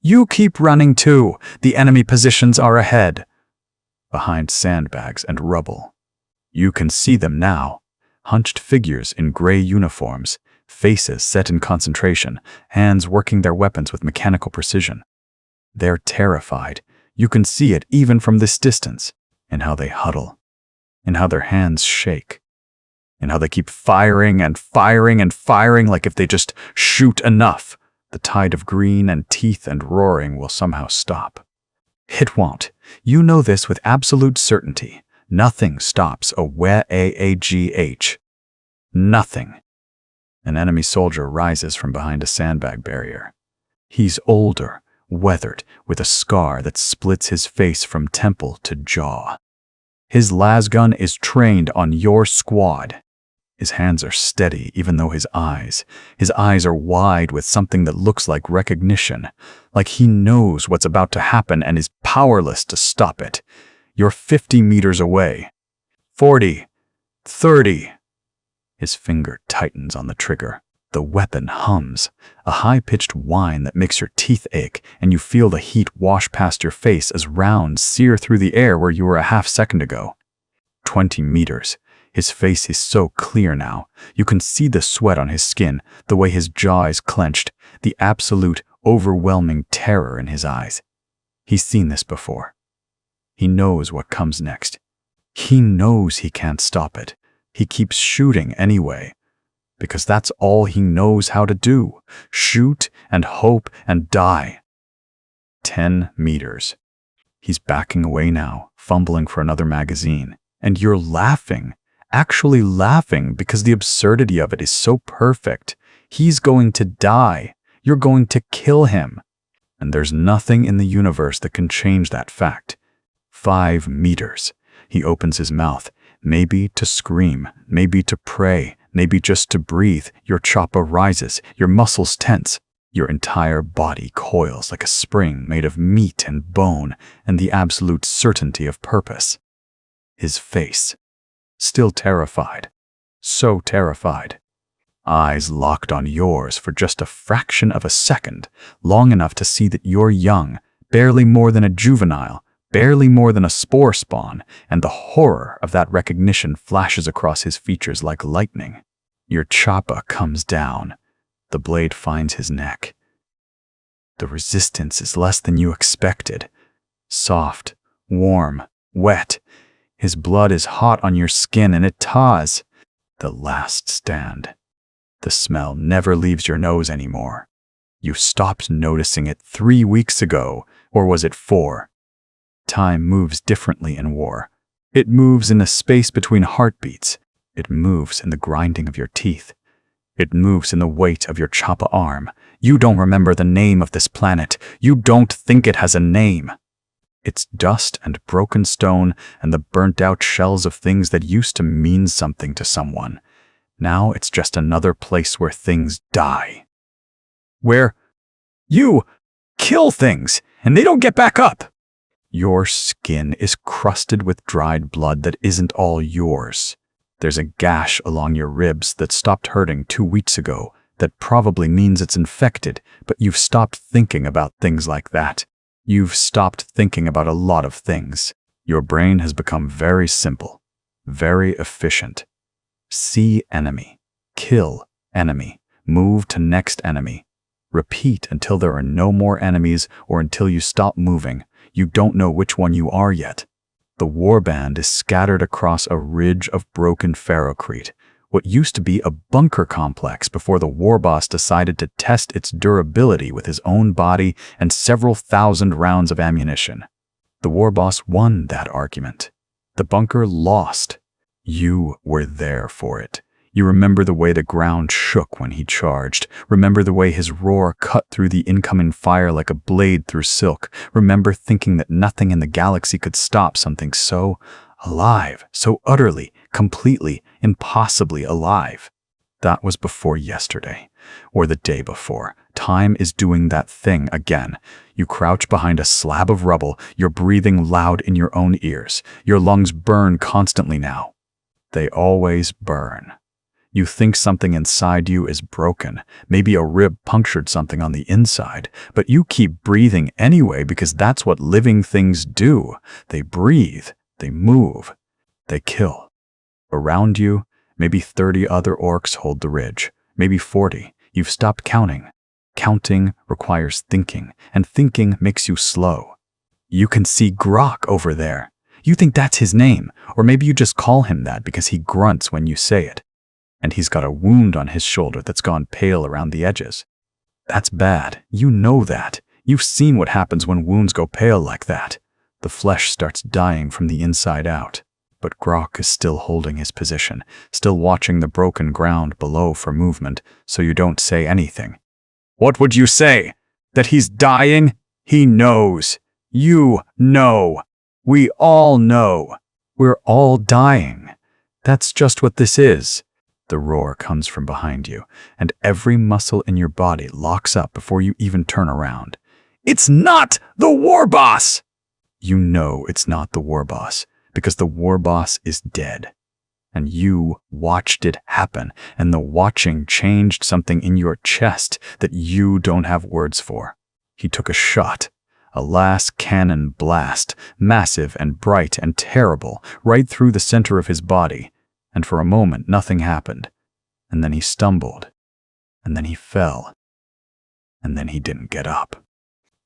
You keep running too. The enemy positions are ahead. Behind sandbags and rubble. You can see them now. Hunched figures in gray uniforms. Faces set in concentration, hands working their weapons with mechanical precision. They're terrified. You can see it even from this distance, in how they huddle, in how their hands shake, in how they keep firing and firing and firing like if they just shoot enough, the tide of green and teeth and roaring will somehow stop. It won't. You know this with absolute certainty. Nothing stops a WAAGH. Nothing. An enemy soldier rises from behind a sandbag barrier. He's older, weathered, with a scar that splits his face from temple to jaw. His lasgun is trained on your squad. His hands are steady even though his eyes are wide with something that looks like recognition, like he knows what's about to happen and is powerless to stop it. You're 50 meters away. 40, 30. His finger tightens on the trigger. The weapon hums, a high-pitched whine that makes your teeth ache, and you feel the heat wash past your face as rounds sear through the air where you were a half second ago. 20 meters. His face is so clear now. You can see the sweat on his skin, the way his jaw is clenched, the absolute, overwhelming terror in his eyes. He's seen this before. He knows what comes next. He knows he can't stop it. He keeps shooting anyway, because that's all he knows how to do. Shoot and hope and die. 10 meters. He's backing away now, fumbling for another magazine. And you're laughing, actually laughing, because the absurdity of it is so perfect. He's going to die. You're going to kill him. And there's nothing in the universe that can change that fact. 5 meters. He opens his mouth, maybe to scream, maybe to pray, maybe just to breathe. Your choppa rises, your muscles tense. Your entire body coils like a spring made of meat and bone and the absolute certainty of purpose. His face. Still terrified. So terrified. Eyes locked on yours for just a fraction of a second, long enough to see that you're young, barely more than a juvenile, barely more than a spore spawn, and the horror of that recognition flashes across his features like lightning. Your choppa comes down. The blade finds his neck. The resistance is less than you expected. Soft, warm, wet. His blood is hot on your skin and it thaws. The last stand. The smell never leaves your nose anymore. You stopped noticing it 3 weeks ago, or was it 4? Time moves differently in war. It moves in the space between heartbeats. It moves in the grinding of your teeth. It moves in the weight of your choppa arm. You don't remember the name of this planet. You don't think it has a name. It's dust and broken stone and the burnt-out shells of things that used to mean something to someone. Now it's just another place where things die. Where you kill things and they don't get back up. Your skin is crusted with dried blood that isn't all yours. There's a gash along your ribs that stopped hurting 2 weeks ago that probably means it's infected, but you've stopped thinking about things like that. You've stopped thinking about a lot of things. Your brain has become very simple, very efficient. See enemy, kill enemy, move to next enemy. Repeat until there are no more enemies or until you stop moving. You don't know which one you are yet. The warband is scattered across a ridge of broken ferrocrete, what used to be a bunker complex before the war boss decided to test its durability with his own body and several thousand rounds of ammunition. The war boss won that argument. The bunker lost. You were there for it. You remember the way the ground shook when he charged. Remember the way his roar cut through the incoming fire like a blade through silk. Remember thinking that nothing in the galaxy could stop something so alive, so utterly, completely, impossibly alive. That was before yesterday, or the day before. Time is doing that thing again. You crouch behind a slab of rubble, you're breathing loud in your own ears. Your lungs burn constantly now. They always burn. You think something inside you is broken. Maybe a rib punctured something on the inside, but you keep breathing anyway because that's what living things do. They breathe, they move, they kill. Around you, maybe 30 other orcs hold the ridge, maybe 40. You've stopped counting. Counting requires thinking, and thinking makes you slow. You can see Grok over there. You think that's his name, or maybe you just call him that because he grunts when you say it. And he's got a wound on his shoulder that's gone pale around the edges. That's bad. You know that. You've seen what happens when wounds go pale like that. The flesh starts dying from the inside out. But Grok is still holding his position, still watching the broken ground below for movement, so you don't say anything. What would you say? That he's dying? He knows. You know. We all know. We're all dying. That's just what this is. The roar comes from behind you, and every muscle in your body locks up before you even turn around. It's not the war boss! You know it's not the war boss, because the war boss is dead. And you watched it happen, and the watching changed something in your chest that you don't have words for. He took a shot, a last cannon blast, massive and bright and terrible, right through the center of his body. And for a moment, nothing happened. And then he stumbled. And then he fell. And then he didn't get up.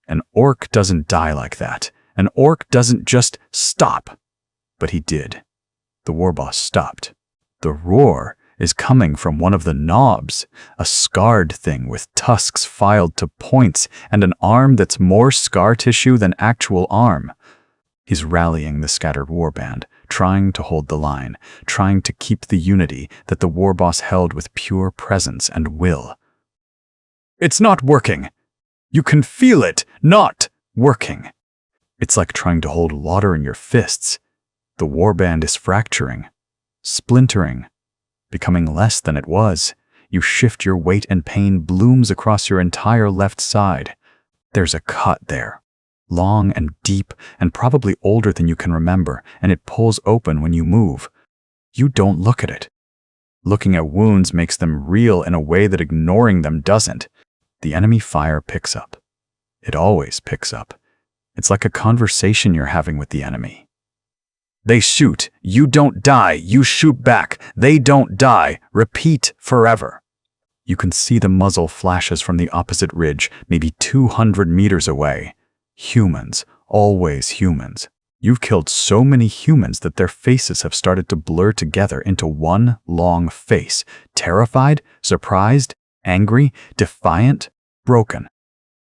An orc doesn't die like that. An orc doesn't just stop. But he did. The war boss stopped. The roar is coming from one of the knobs, a scarred thing with tusks filed to points and an arm that's more scar tissue than actual arm. He's rallying the scattered warband, trying to hold the line, trying to keep the unity that the war boss held with pure presence and will. It's not working. You can feel it not working. It's like trying to hold water in your fists. The warband is fracturing, splintering, becoming less than it was. You shift your weight and pain blooms across your entire left side. There's a cut there, long and deep and probably older than you can remember, and it pulls open when you move. You don't look at it. Looking at wounds makes them real in a way that ignoring them doesn't. The enemy fire picks up. It always picks up. It's like a conversation you're having with the enemy. They shoot. You don't die. You shoot back. They don't die. Repeat forever. You can see the muzzle flashes from the opposite ridge, maybe 200 meters away. Humans. Always humans. You've killed so many humans that their faces have started to blur together into one long face. Terrified, surprised, angry, defiant, broken.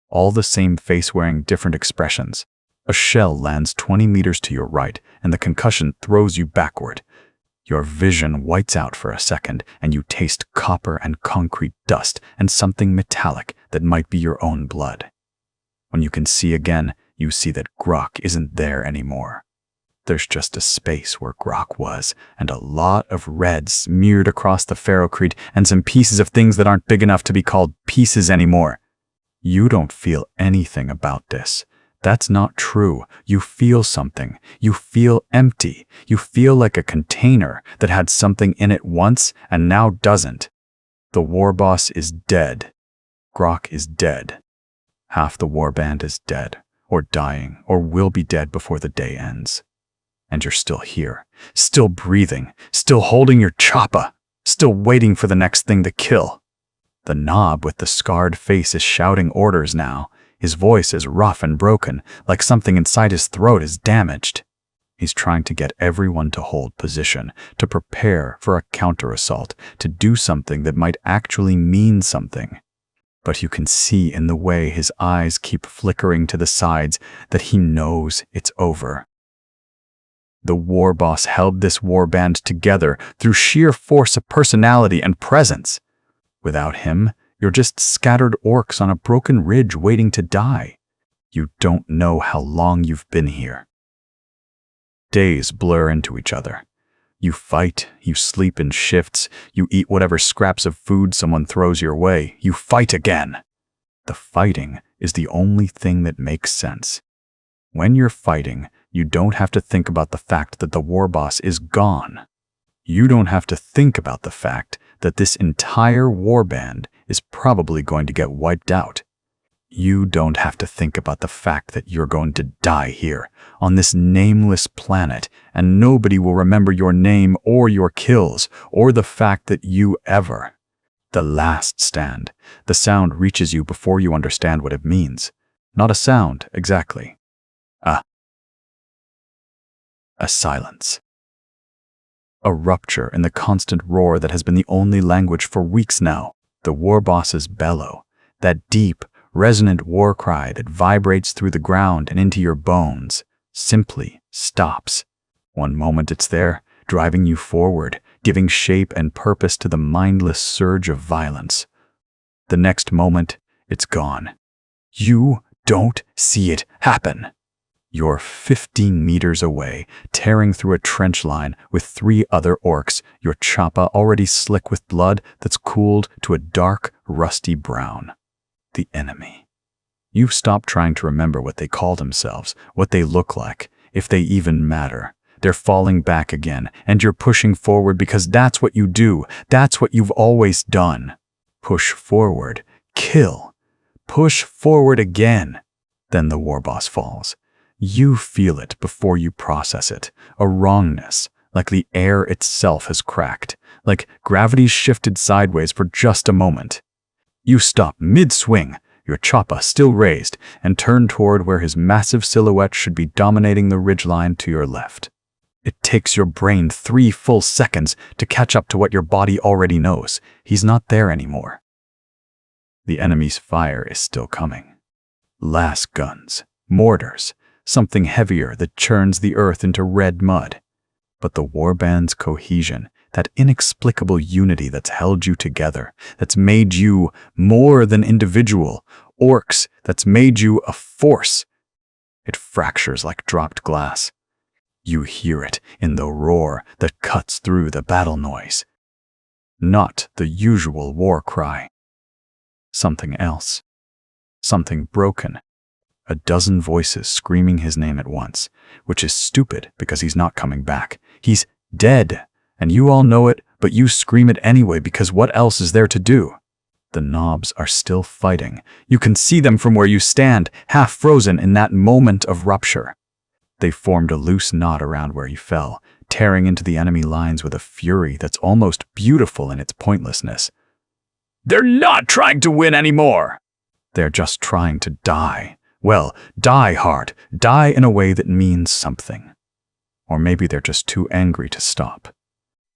All the same face wearing different expressions. A shell lands 20 meters to your right, and the concussion throws you backward. Your vision whites out for a second, and you taste copper and concrete dust and something metallic that might be your own blood. When you can see again, you see that Grok isn't there anymore. There's just a space where Grok was, and a lot of red smeared across the ferrocrete, and some pieces of things that aren't big enough to be called pieces anymore. You don't feel anything about this. That's not true. You feel something. You feel empty. You feel like a container that had something in it once and now doesn't. The war boss is dead. Grok is dead. Half the warband is dead, or dying, or will be dead before the day ends. And you're still here, still breathing, still holding your choppa, still waiting for the next thing to kill. The knob with the scarred face is shouting orders now. His voice is rough and broken, like something inside his throat is damaged. He's trying to get everyone to hold position, to prepare for a counter-assault, to do something that might actually mean something. But you can see in the way his eyes keep flickering to the sides that he knows it's over. The war boss held this warband together through sheer force of personality and presence. Without him, you're just scattered orcs on a broken ridge waiting to die. You don't know how long you've been here. Days blur into each other. You fight, you sleep in shifts, you eat whatever scraps of food someone throws your way, you fight again. The fighting is the only thing that makes sense. When you're fighting, you don't have to think about the fact that the war boss is gone. You don't have to think about the fact that this entire warband is probably going to get wiped out. You don't have to think about the fact that you're going to die here, on this nameless planet, and nobody will remember your name or your kills, or the fact that you ever. The last stand. The sound reaches you before you understand what it means. Not a sound, exactly. A silence. A rupture in the constant roar that has been the only language for weeks now. The war boss's bellow. That deep, resonant war cry that vibrates through the ground and into your bones, simply stops. One moment it's there, driving you forward, giving shape and purpose to the mindless surge of violence. The next moment, it's gone. You don't see it happen. You're 15 meters away, tearing through a trench line with 3 other orcs, your choppa already slick with blood that's cooled to a dark, rusty brown. The enemy. You've stopped trying to remember what they call themselves, what they look like, if they even matter. They're falling back again, and you're pushing forward because that's what you do. That's what you've always done. Push forward. Kill. Push forward again. Then the war boss falls. You feel it before you process it. A wrongness, like the air itself has cracked, like gravity's shifted sideways for just a moment. You stop mid-swing, your choppa still raised, and turn toward where his massive silhouette should be dominating the ridgeline to your left. It takes your brain 3 full seconds to catch up to what your body already knows. He's not there anymore. The enemy's fire is still coming. Las guns, mortars, something heavier that churns the earth into red mud. But the warband's cohesion, that inexplicable unity that's held you together, that's made you more than individual, orcs that's made you a force. It fractures like dropped glass. You hear it in the roar that cuts through the battle noise. Not the usual war cry. Something else. Something broken. A dozen voices screaming his name at once, which is stupid because he's not coming back. He's dead, and you all know it, but you scream it anyway because what else is there to do? The knobs are still fighting. You can see them from where you stand, half frozen in that moment of rupture. They formed a loose knot around where you fell, tearing into the enemy lines with a fury that's almost beautiful in its pointlessness. They're not trying to win anymore! They're just trying to die. Well, die hard. Die in a way that means something. Or maybe they're just too angry to stop.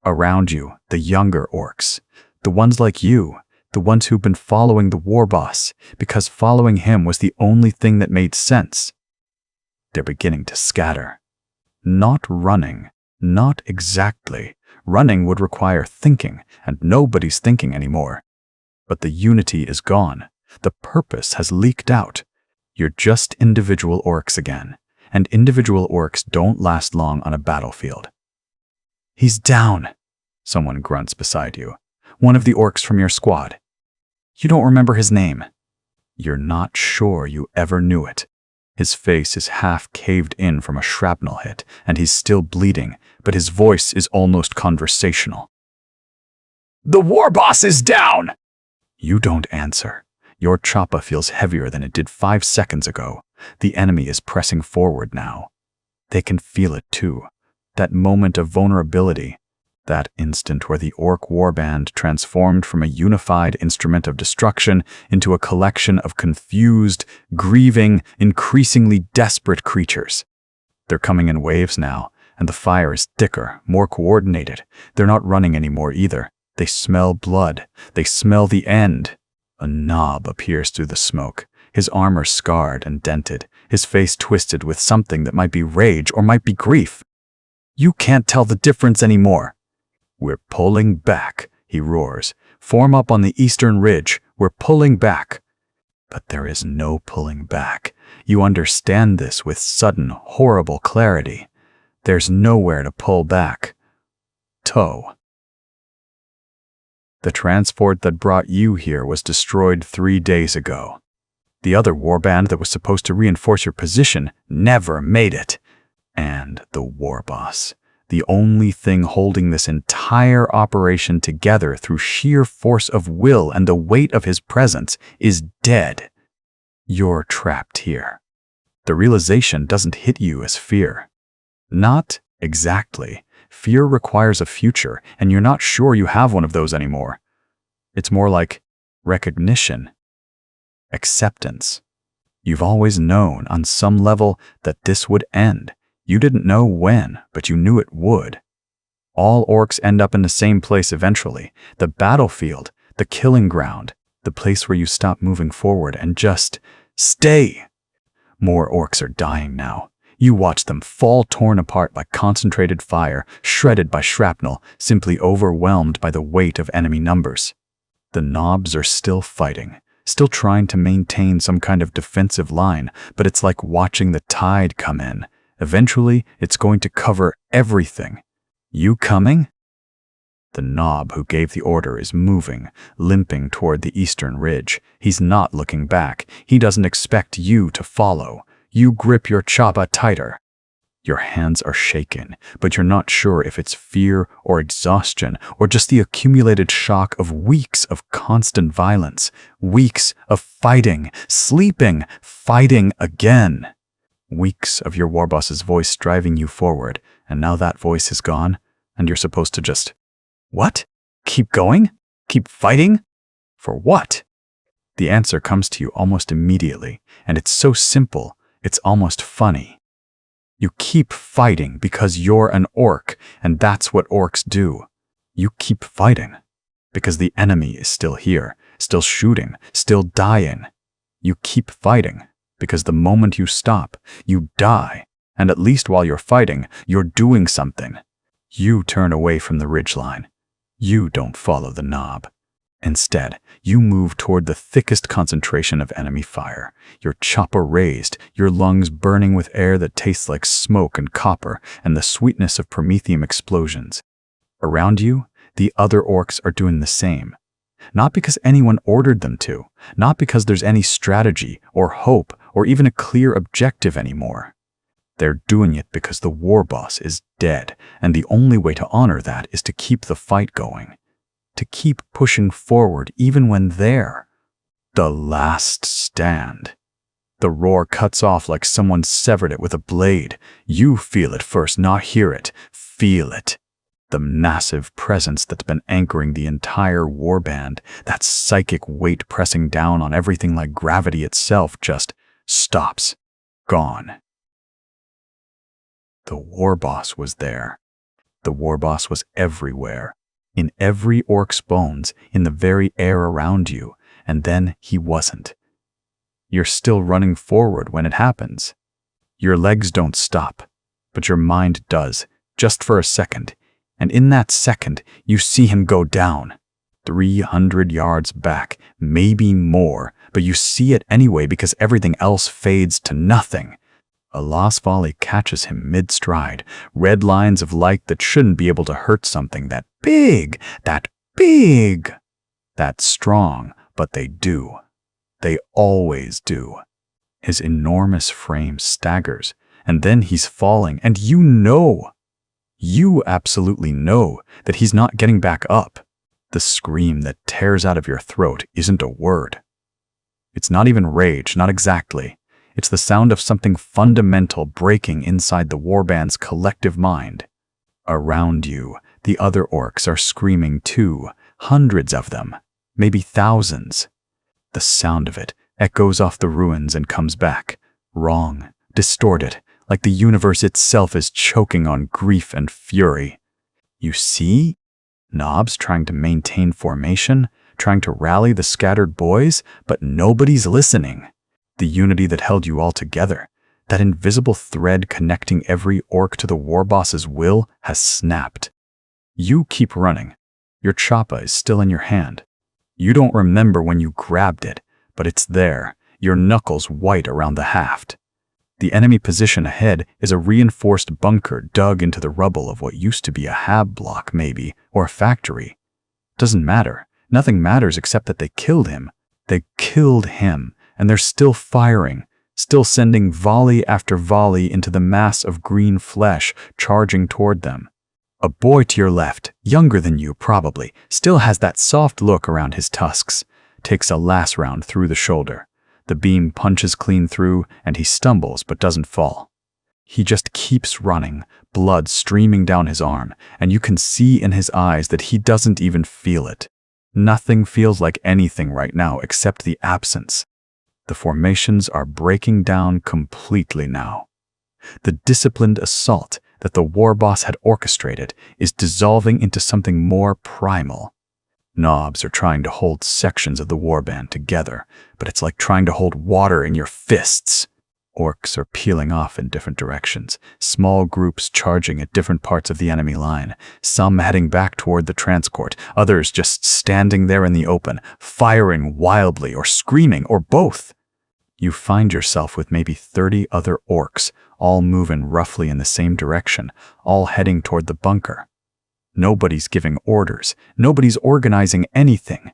Around you, the younger orcs. The ones like you. The ones who've been following the war boss, because following him was the only thing that made sense. They're beginning to scatter. Not running. Not exactly. Running would require thinking, and nobody's thinking anymore. But the unity is gone. The purpose has leaked out. You're just individual orcs again, and individual orcs don't last long on a battlefield. He's down, someone grunts beside you. One of the orcs from your squad. You don't remember his name. You're not sure you ever knew it. His face is half caved in from a shrapnel hit, and he's still bleeding, but his voice is almost conversational. The war boss is down! You don't answer. Your choppa feels heavier than it did 5 seconds ago. The enemy is pressing forward now. They can feel it too. That moment of vulnerability. That instant where the orc warband transformed from a unified instrument of destruction into a collection of confused, grieving, increasingly desperate creatures. They're coming in waves now, and the fire is thicker, more coordinated. They're not running anymore either. They smell blood. They smell the end. A knob appears through the smoke, his armor scarred and dented, his face twisted with something that might be rage or might be grief. You can't tell the difference anymore. We're pulling back, he roars. Form up on the eastern ridge. We're pulling back. But there is no pulling back. You understand this with sudden, horrible clarity. There's nowhere to pull back. Toe. The transport that brought you here was destroyed 3 days ago. The other warband that was supposed to reinforce your position never made it. And the war boss. The only thing holding this entire operation together through sheer force of will and the weight of his presence is dead. You're trapped here. The realization doesn't hit you as fear. Not exactly. Fear requires a future, and you're not sure you have one of those anymore. It's more like recognition, acceptance. You've always known on some level that this would end. You didn't know when, but you knew it would. All orcs end up in the same place eventually. The battlefield, the killing ground, the place where you stop moving forward and just stay. More orcs are dying now. You watch them fall torn apart by concentrated fire, shredded by shrapnel, simply overwhelmed by the weight of enemy numbers. The knobs are still fighting, still trying to maintain some kind of defensive line, but it's like watching the tide come in. Eventually, it's going to cover everything. You coming? The knob who gave the order is moving, limping toward the eastern ridge. He's not looking back. He doesn't expect you to follow. You grip your choppa tighter. Your hands are shaken, but you're not sure if it's fear or exhaustion or just the accumulated shock of weeks of constant violence, weeks of fighting, sleeping, fighting again. Weeks of your warboss's voice driving you forward, and now that voice is gone, and you're supposed to just, what? Keep going? Keep fighting? For what? The answer comes to you almost immediately, and it's so simple, it's almost funny. You keep fighting because you're an orc, and that's what orcs do. You keep fighting because the enemy is still here, still shooting, still dying. You keep fighting because the moment you stop, you die, and at least while you're fighting, you're doing something. You turn away from the ridgeline. You don't follow the knob. Instead, you move toward the thickest concentration of enemy fire, your chopper raised, your lungs burning with air that tastes like smoke and copper and the sweetness of promethium explosions. Around you, the other orcs are doing the same. Not because anyone ordered them to, not because there's any strategy or hope or even a clear objective anymore. They're doing it because the war boss is dead, and the only way to honor that is to keep the fight going. To keep pushing forward even when they're the last stand. The roar cuts off like someone severed it with a blade. You feel it first, not hear it. Feel it. The massive presence that's been anchoring the entire warband, that psychic weight pressing down on everything like gravity itself, just stops. Gone. The war boss was there. The war boss was everywhere. In every orc's bones, in the very air around you, and then he wasn't. You're still running forward when it happens. Your legs don't stop, but your mind does, just for a second, and in that second, you see him go down. 300 yards back, maybe more, but you see it anyway because everything else fades to nothing. A lost volley catches him mid-stride, red lines of light that shouldn't be able to hurt something that big, that strong, but they do. They always do. His enormous frame staggers, and then he's falling, and you absolutely know that he's not getting back up. The scream that tears out of your throat isn't a word. It's not even rage, not exactly. It's the sound of something fundamental breaking inside the warband's collective mind. Around you, the other orcs are screaming too, hundreds of them, maybe thousands. The sound of it echoes off the ruins and comes back, wrong, distorted, like the universe itself is choking on grief and fury. You see? Knobs trying to maintain formation, trying to rally the scattered boys, but nobody's listening. The unity that held you all together, that invisible thread connecting every orc to the war boss's will, has snapped. You keep running. Your choppa is still in your hand. You don't remember when you grabbed it, but it's there, your knuckles white around the haft. The enemy position ahead is a reinforced bunker dug into the rubble of what used to be a hab block maybe, or a factory. Doesn't matter. Nothing matters except that they killed him. They killed him. And they're still firing, still sending volley after volley into the mass of green flesh charging toward them. A boy to your left, younger than you probably, still has that soft look around his tusks, takes a last round through the shoulder. The beam punches clean through, and he stumbles but doesn't fall. He just keeps running, blood streaming down his arm, and you can see in his eyes that he doesn't even feel it. Nothing feels like anything right now except the absence. The formations are breaking down completely now. The disciplined assault that the war boss had orchestrated is dissolving into something more primal. Knobs are trying to hold sections of the warband together, but it's like trying to hold water in your fists. Orcs are peeling off in different directions, small groups charging at different parts of the enemy line, some heading back toward the transport, others just standing there in the open, firing wildly or screaming or both. You find yourself with maybe 30 other orcs, all moving roughly in the same direction, all heading toward the bunker. Nobody's giving orders, nobody's organizing anything.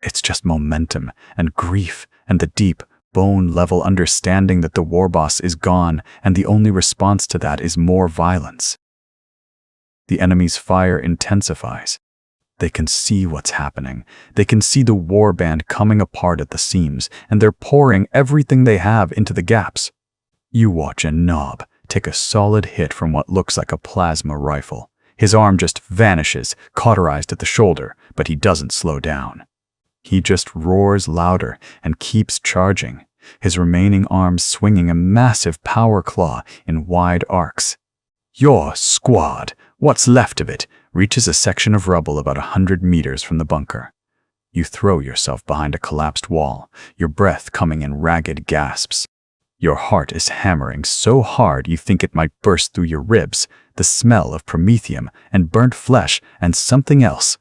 It's just momentum and grief and the deep, bone-level understanding that the war boss is gone, and the only response to that is more violence. The enemy's fire intensifies. They can see what's happening. They can see the warband coming apart at the seams, and they're pouring everything they have into the gaps. You watch a Knob take a solid hit from what looks like a plasma rifle. His arm just vanishes, cauterized at the shoulder, but he doesn't slow down. He just roars louder and keeps charging, his remaining arms swinging a massive power claw in wide arcs. Your squad, what's left of it, reaches a section of rubble about 100 meters from the bunker. You throw yourself behind a collapsed wall, your breath coming in ragged gasps. Your heart is hammering so hard you think it might burst through your ribs, the smell of promethium and burnt flesh and something else.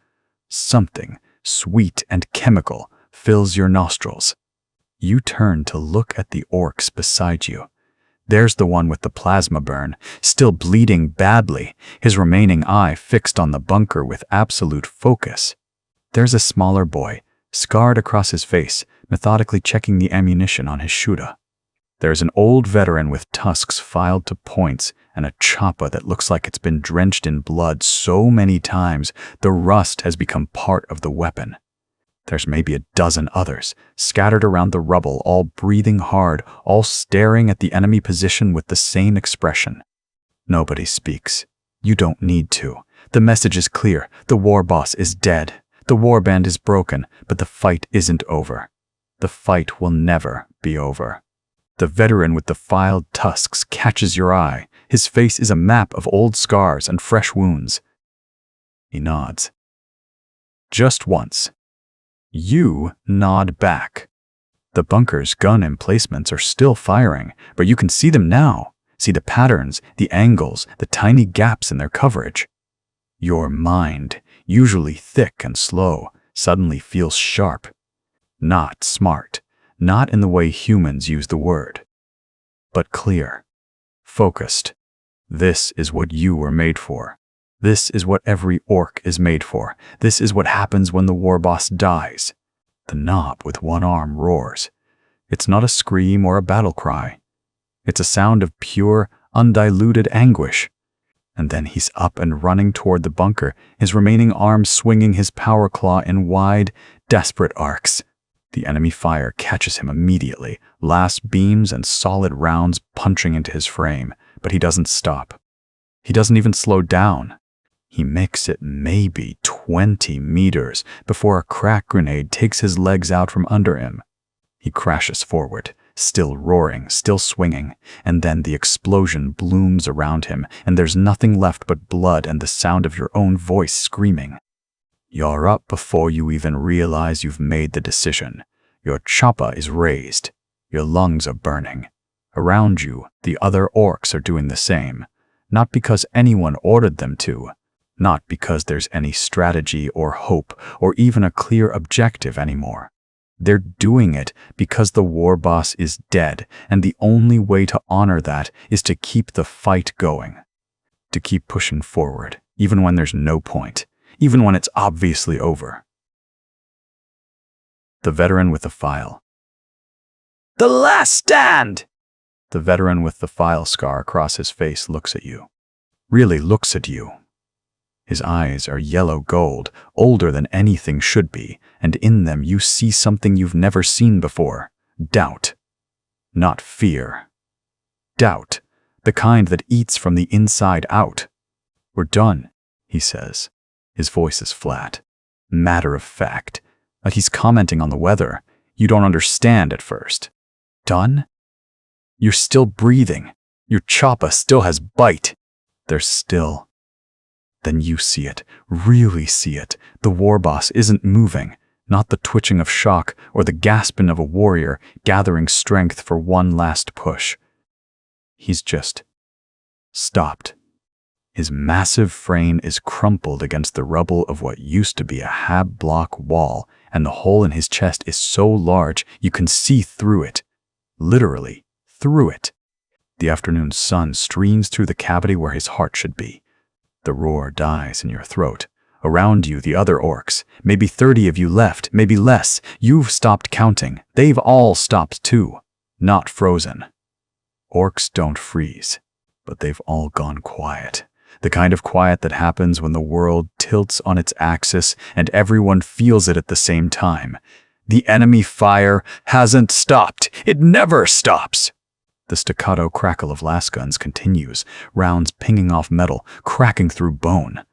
Something sweet and chemical, fills your nostrils. You turn to look at the orcs beside you. There's the one with the plasma burn, still bleeding badly, his remaining eye fixed on the bunker with absolute focus. There's a smaller boy, scarred across his face, methodically checking the ammunition on his shooter. There's an old veteran with tusks filed to points and a chopper that looks like it's been drenched in blood so many times the rust has become part of the weapon. There's maybe a dozen others, scattered around the rubble, all breathing hard, all staring at the enemy position with the same expression. Nobody speaks. You don't need to. The message is clear. The war boss is dead. The warband is broken, but the fight isn't over. The fight will never be over. The veteran with the filed tusks catches your eye. His face is a map of old scars and fresh wounds. He nods. Just once. You nod back. The bunker's gun emplacements are still firing, but you can see them now. See the patterns, the angles, the tiny gaps in their coverage. Your mind, usually thick and slow, suddenly feels sharp. Not smart, not in the way humans use the word, but clear, focused. This is what you were made for. This is what every orc is made for. This is what happens when the war boss dies. The knob with one arm roars. It's not a scream or a battle cry. It's a sound of pure, undiluted anguish. And then he's up and running toward the bunker, his remaining arm swinging his power claw in wide, desperate arcs. The enemy fire catches him immediately, last beams and solid rounds punching into his frame, but he doesn't stop. He doesn't even slow down. He makes it maybe 20 meters before a crack grenade takes his legs out from under him. He crashes forward, still roaring, still swinging, and then the explosion blooms around him, and there's nothing left but blood and the sound of your own voice screaming. You're up before you even realize you've made the decision. Your chopper is raised. Your lungs are burning. Around you, the other orcs are doing the same, not because anyone ordered them to, not because there's any strategy or hope or even a clear objective anymore. They're doing it because the war boss is dead, and the only way to honor that is to keep the fight going. To keep pushing forward, even when there's no point, even when it's obviously over. The veteran with the file. The last stand! The veteran with the file scar across his face looks at you. Really looks at you. His eyes are yellow gold, older than anything should be, and in them you see something you've never seen before. Doubt. Not fear. Doubt. The kind that eats from the inside out. We're done, he says. His voice is flat. Matter of fact. Like he's commenting on the weather. You don't understand at first. Done? You're still breathing. Your chopper still has bite. There's still. Then you see it, really see it. The war boss isn't moving, not the twitching of shock or the gasping of a warrior gathering strength for one last push. He's just stopped. His massive frame is crumpled against the rubble of what used to be a hab-block wall, and the hole in his chest is so large you can see through it. Literally, through it. The afternoon sun streams through the cavity where his heart should be. The roar dies in your throat. Around you, the other orcs. Maybe 30 of you left, maybe less. You've stopped counting. They've all stopped too. Not frozen. Orcs don't freeze, but they've all gone quiet. The kind of quiet that happens when the world tilts on its axis and everyone feels it at the same time. The enemy fire hasn't stopped. It never stops. The staccato crackle of lasguns continues, rounds pinging off metal, cracking through bone.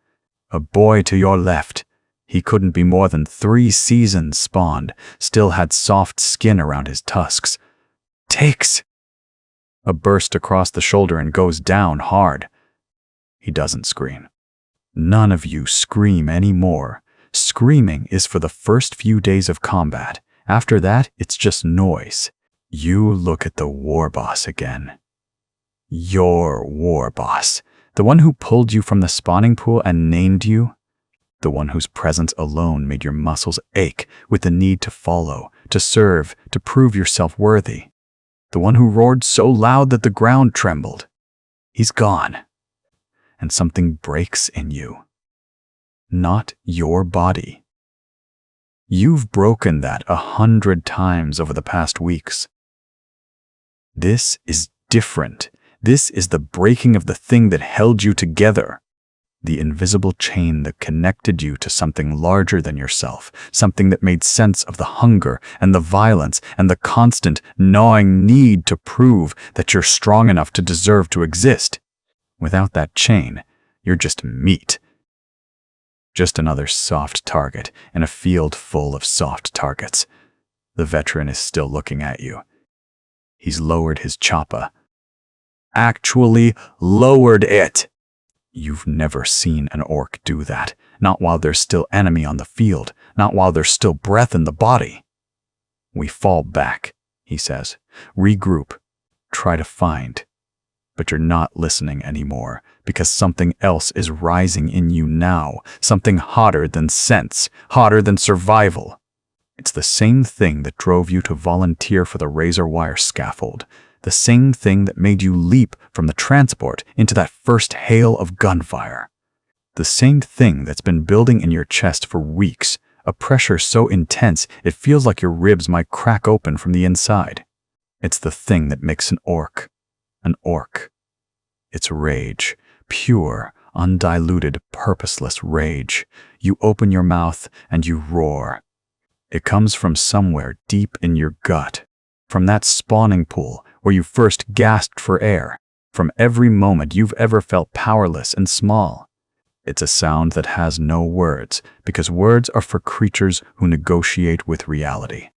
A boy to your left. He couldn't be more than 3 seasons spawned, still had soft skin around his tusks. Takes. A burst across the shoulder and goes down hard. He doesn't scream. None of you scream anymore. Screaming is for the first few days of combat. After that, it's just noise. You look at the war boss again. Your war boss. The one who pulled you from the spawning pool and named you. The one whose presence alone made your muscles ache with the need to follow, to serve, to prove yourself worthy. The one who roared so loud that the ground trembled. He's gone. And something breaks in you. Not your body. You've broken that 100 times over the past weeks. This is different. This is the breaking of the thing that held you together. The invisible chain that connected you to something larger than yourself, something that made sense of the hunger and the violence and the constant gnawing need to prove that you're strong enough to deserve to exist. Without that chain, you're just meat. Just another soft target in a field full of soft targets. The veteran is still looking at you. He's lowered his choppa. Actually lowered it. You've never seen an orc do that. Not while there's still enemy on the field. Not while there's still breath in the body. We fall back, he says. Regroup. Try to find. But you're not listening anymore, because something else is rising in you now. Something hotter than sense. Hotter than survival. It's the same thing that drove you to volunteer for the razor wire scaffold. The same thing that made you leap from the transport into that first hail of gunfire. The same thing that's been building in your chest for weeks, a pressure so intense it feels like your ribs might crack open from the inside. It's the thing that makes an orc. An orc. It's rage. Pure, undiluted, purposeless rage. You open your mouth and you roar. It comes from somewhere deep in your gut. From that spawning pool where you first gasped for air, from every moment you've ever felt powerless and small. It's a sound that has no words, because words are for creatures who negotiate with reality.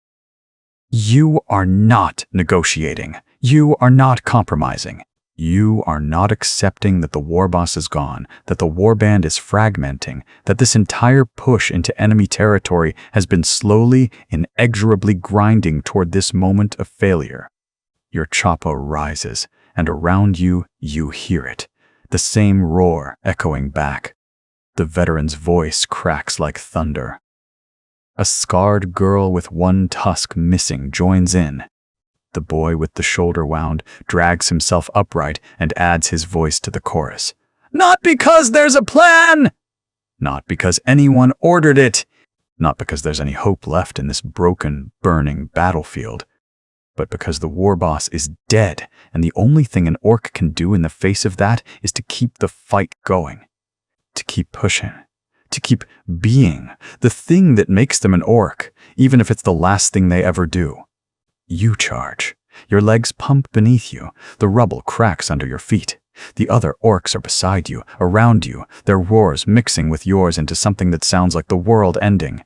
You are not negotiating. You are not compromising. You are not accepting that the war boss is gone, that the warband is fragmenting, that this entire push into enemy territory has been slowly, inexorably grinding toward this moment of failure. Your choppa rises, and around you, you hear it. The same roar echoing back. The veteran's voice cracks like thunder. A scarred girl with one tusk missing joins in. The boy with the shoulder wound drags himself upright and adds his voice to the chorus. Not because there's a plan! Not because anyone ordered it! Not because there's any hope left in this broken, burning battlefield. But because the war boss is dead, and the only thing an orc can do in the face of that is to keep the fight going. To keep pushing. To keep being the thing that makes them an orc, even if it's the last thing they ever do. You charge. Your legs pump beneath you. The rubble cracks under your feet. The other orcs are beside you, around you, their roars mixing with yours into something that sounds like the world ending.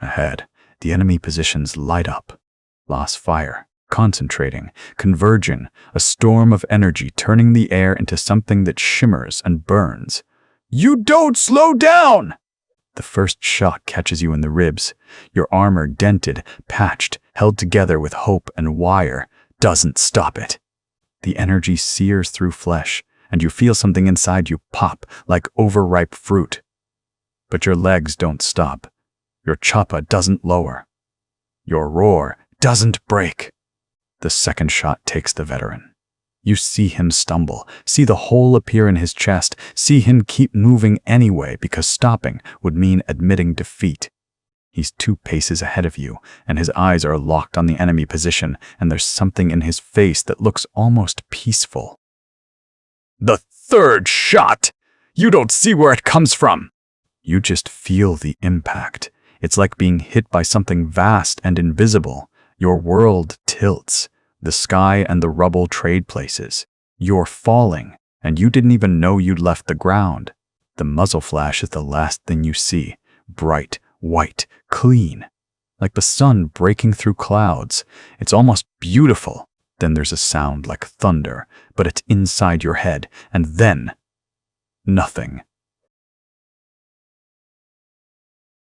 Ahead, the enemy positions light up. Lost fire. Concentrating, converging, a storm of energy turning the air into something that shimmers and burns. You don't slow down! The first shot catches you in the ribs. Your armor dented, patched, held together with hope and wire, doesn't stop it. The energy sears through flesh, and you feel something inside you pop like overripe fruit. But your legs don't stop. Your choppa doesn't lower. Your roar doesn't break. The second shot takes the veteran. You see him stumble, see the hole appear in his chest, see him keep moving anyway because stopping would mean admitting defeat. He's 2 paces ahead of you, and his eyes are locked on the enemy position, and there's something in his face that looks almost peaceful. The third shot! You don't see where it comes from! You just feel the impact. It's like being hit by something vast and invisible. Your world tilts. The sky and the rubble trade places. You're falling, and you didn't even know you'd left the ground. The muzzle flash is the last thing you see. Bright, white, clean. Like the sun breaking through clouds. It's almost beautiful. Then there's a sound like thunder, but it's inside your head. And then, nothing.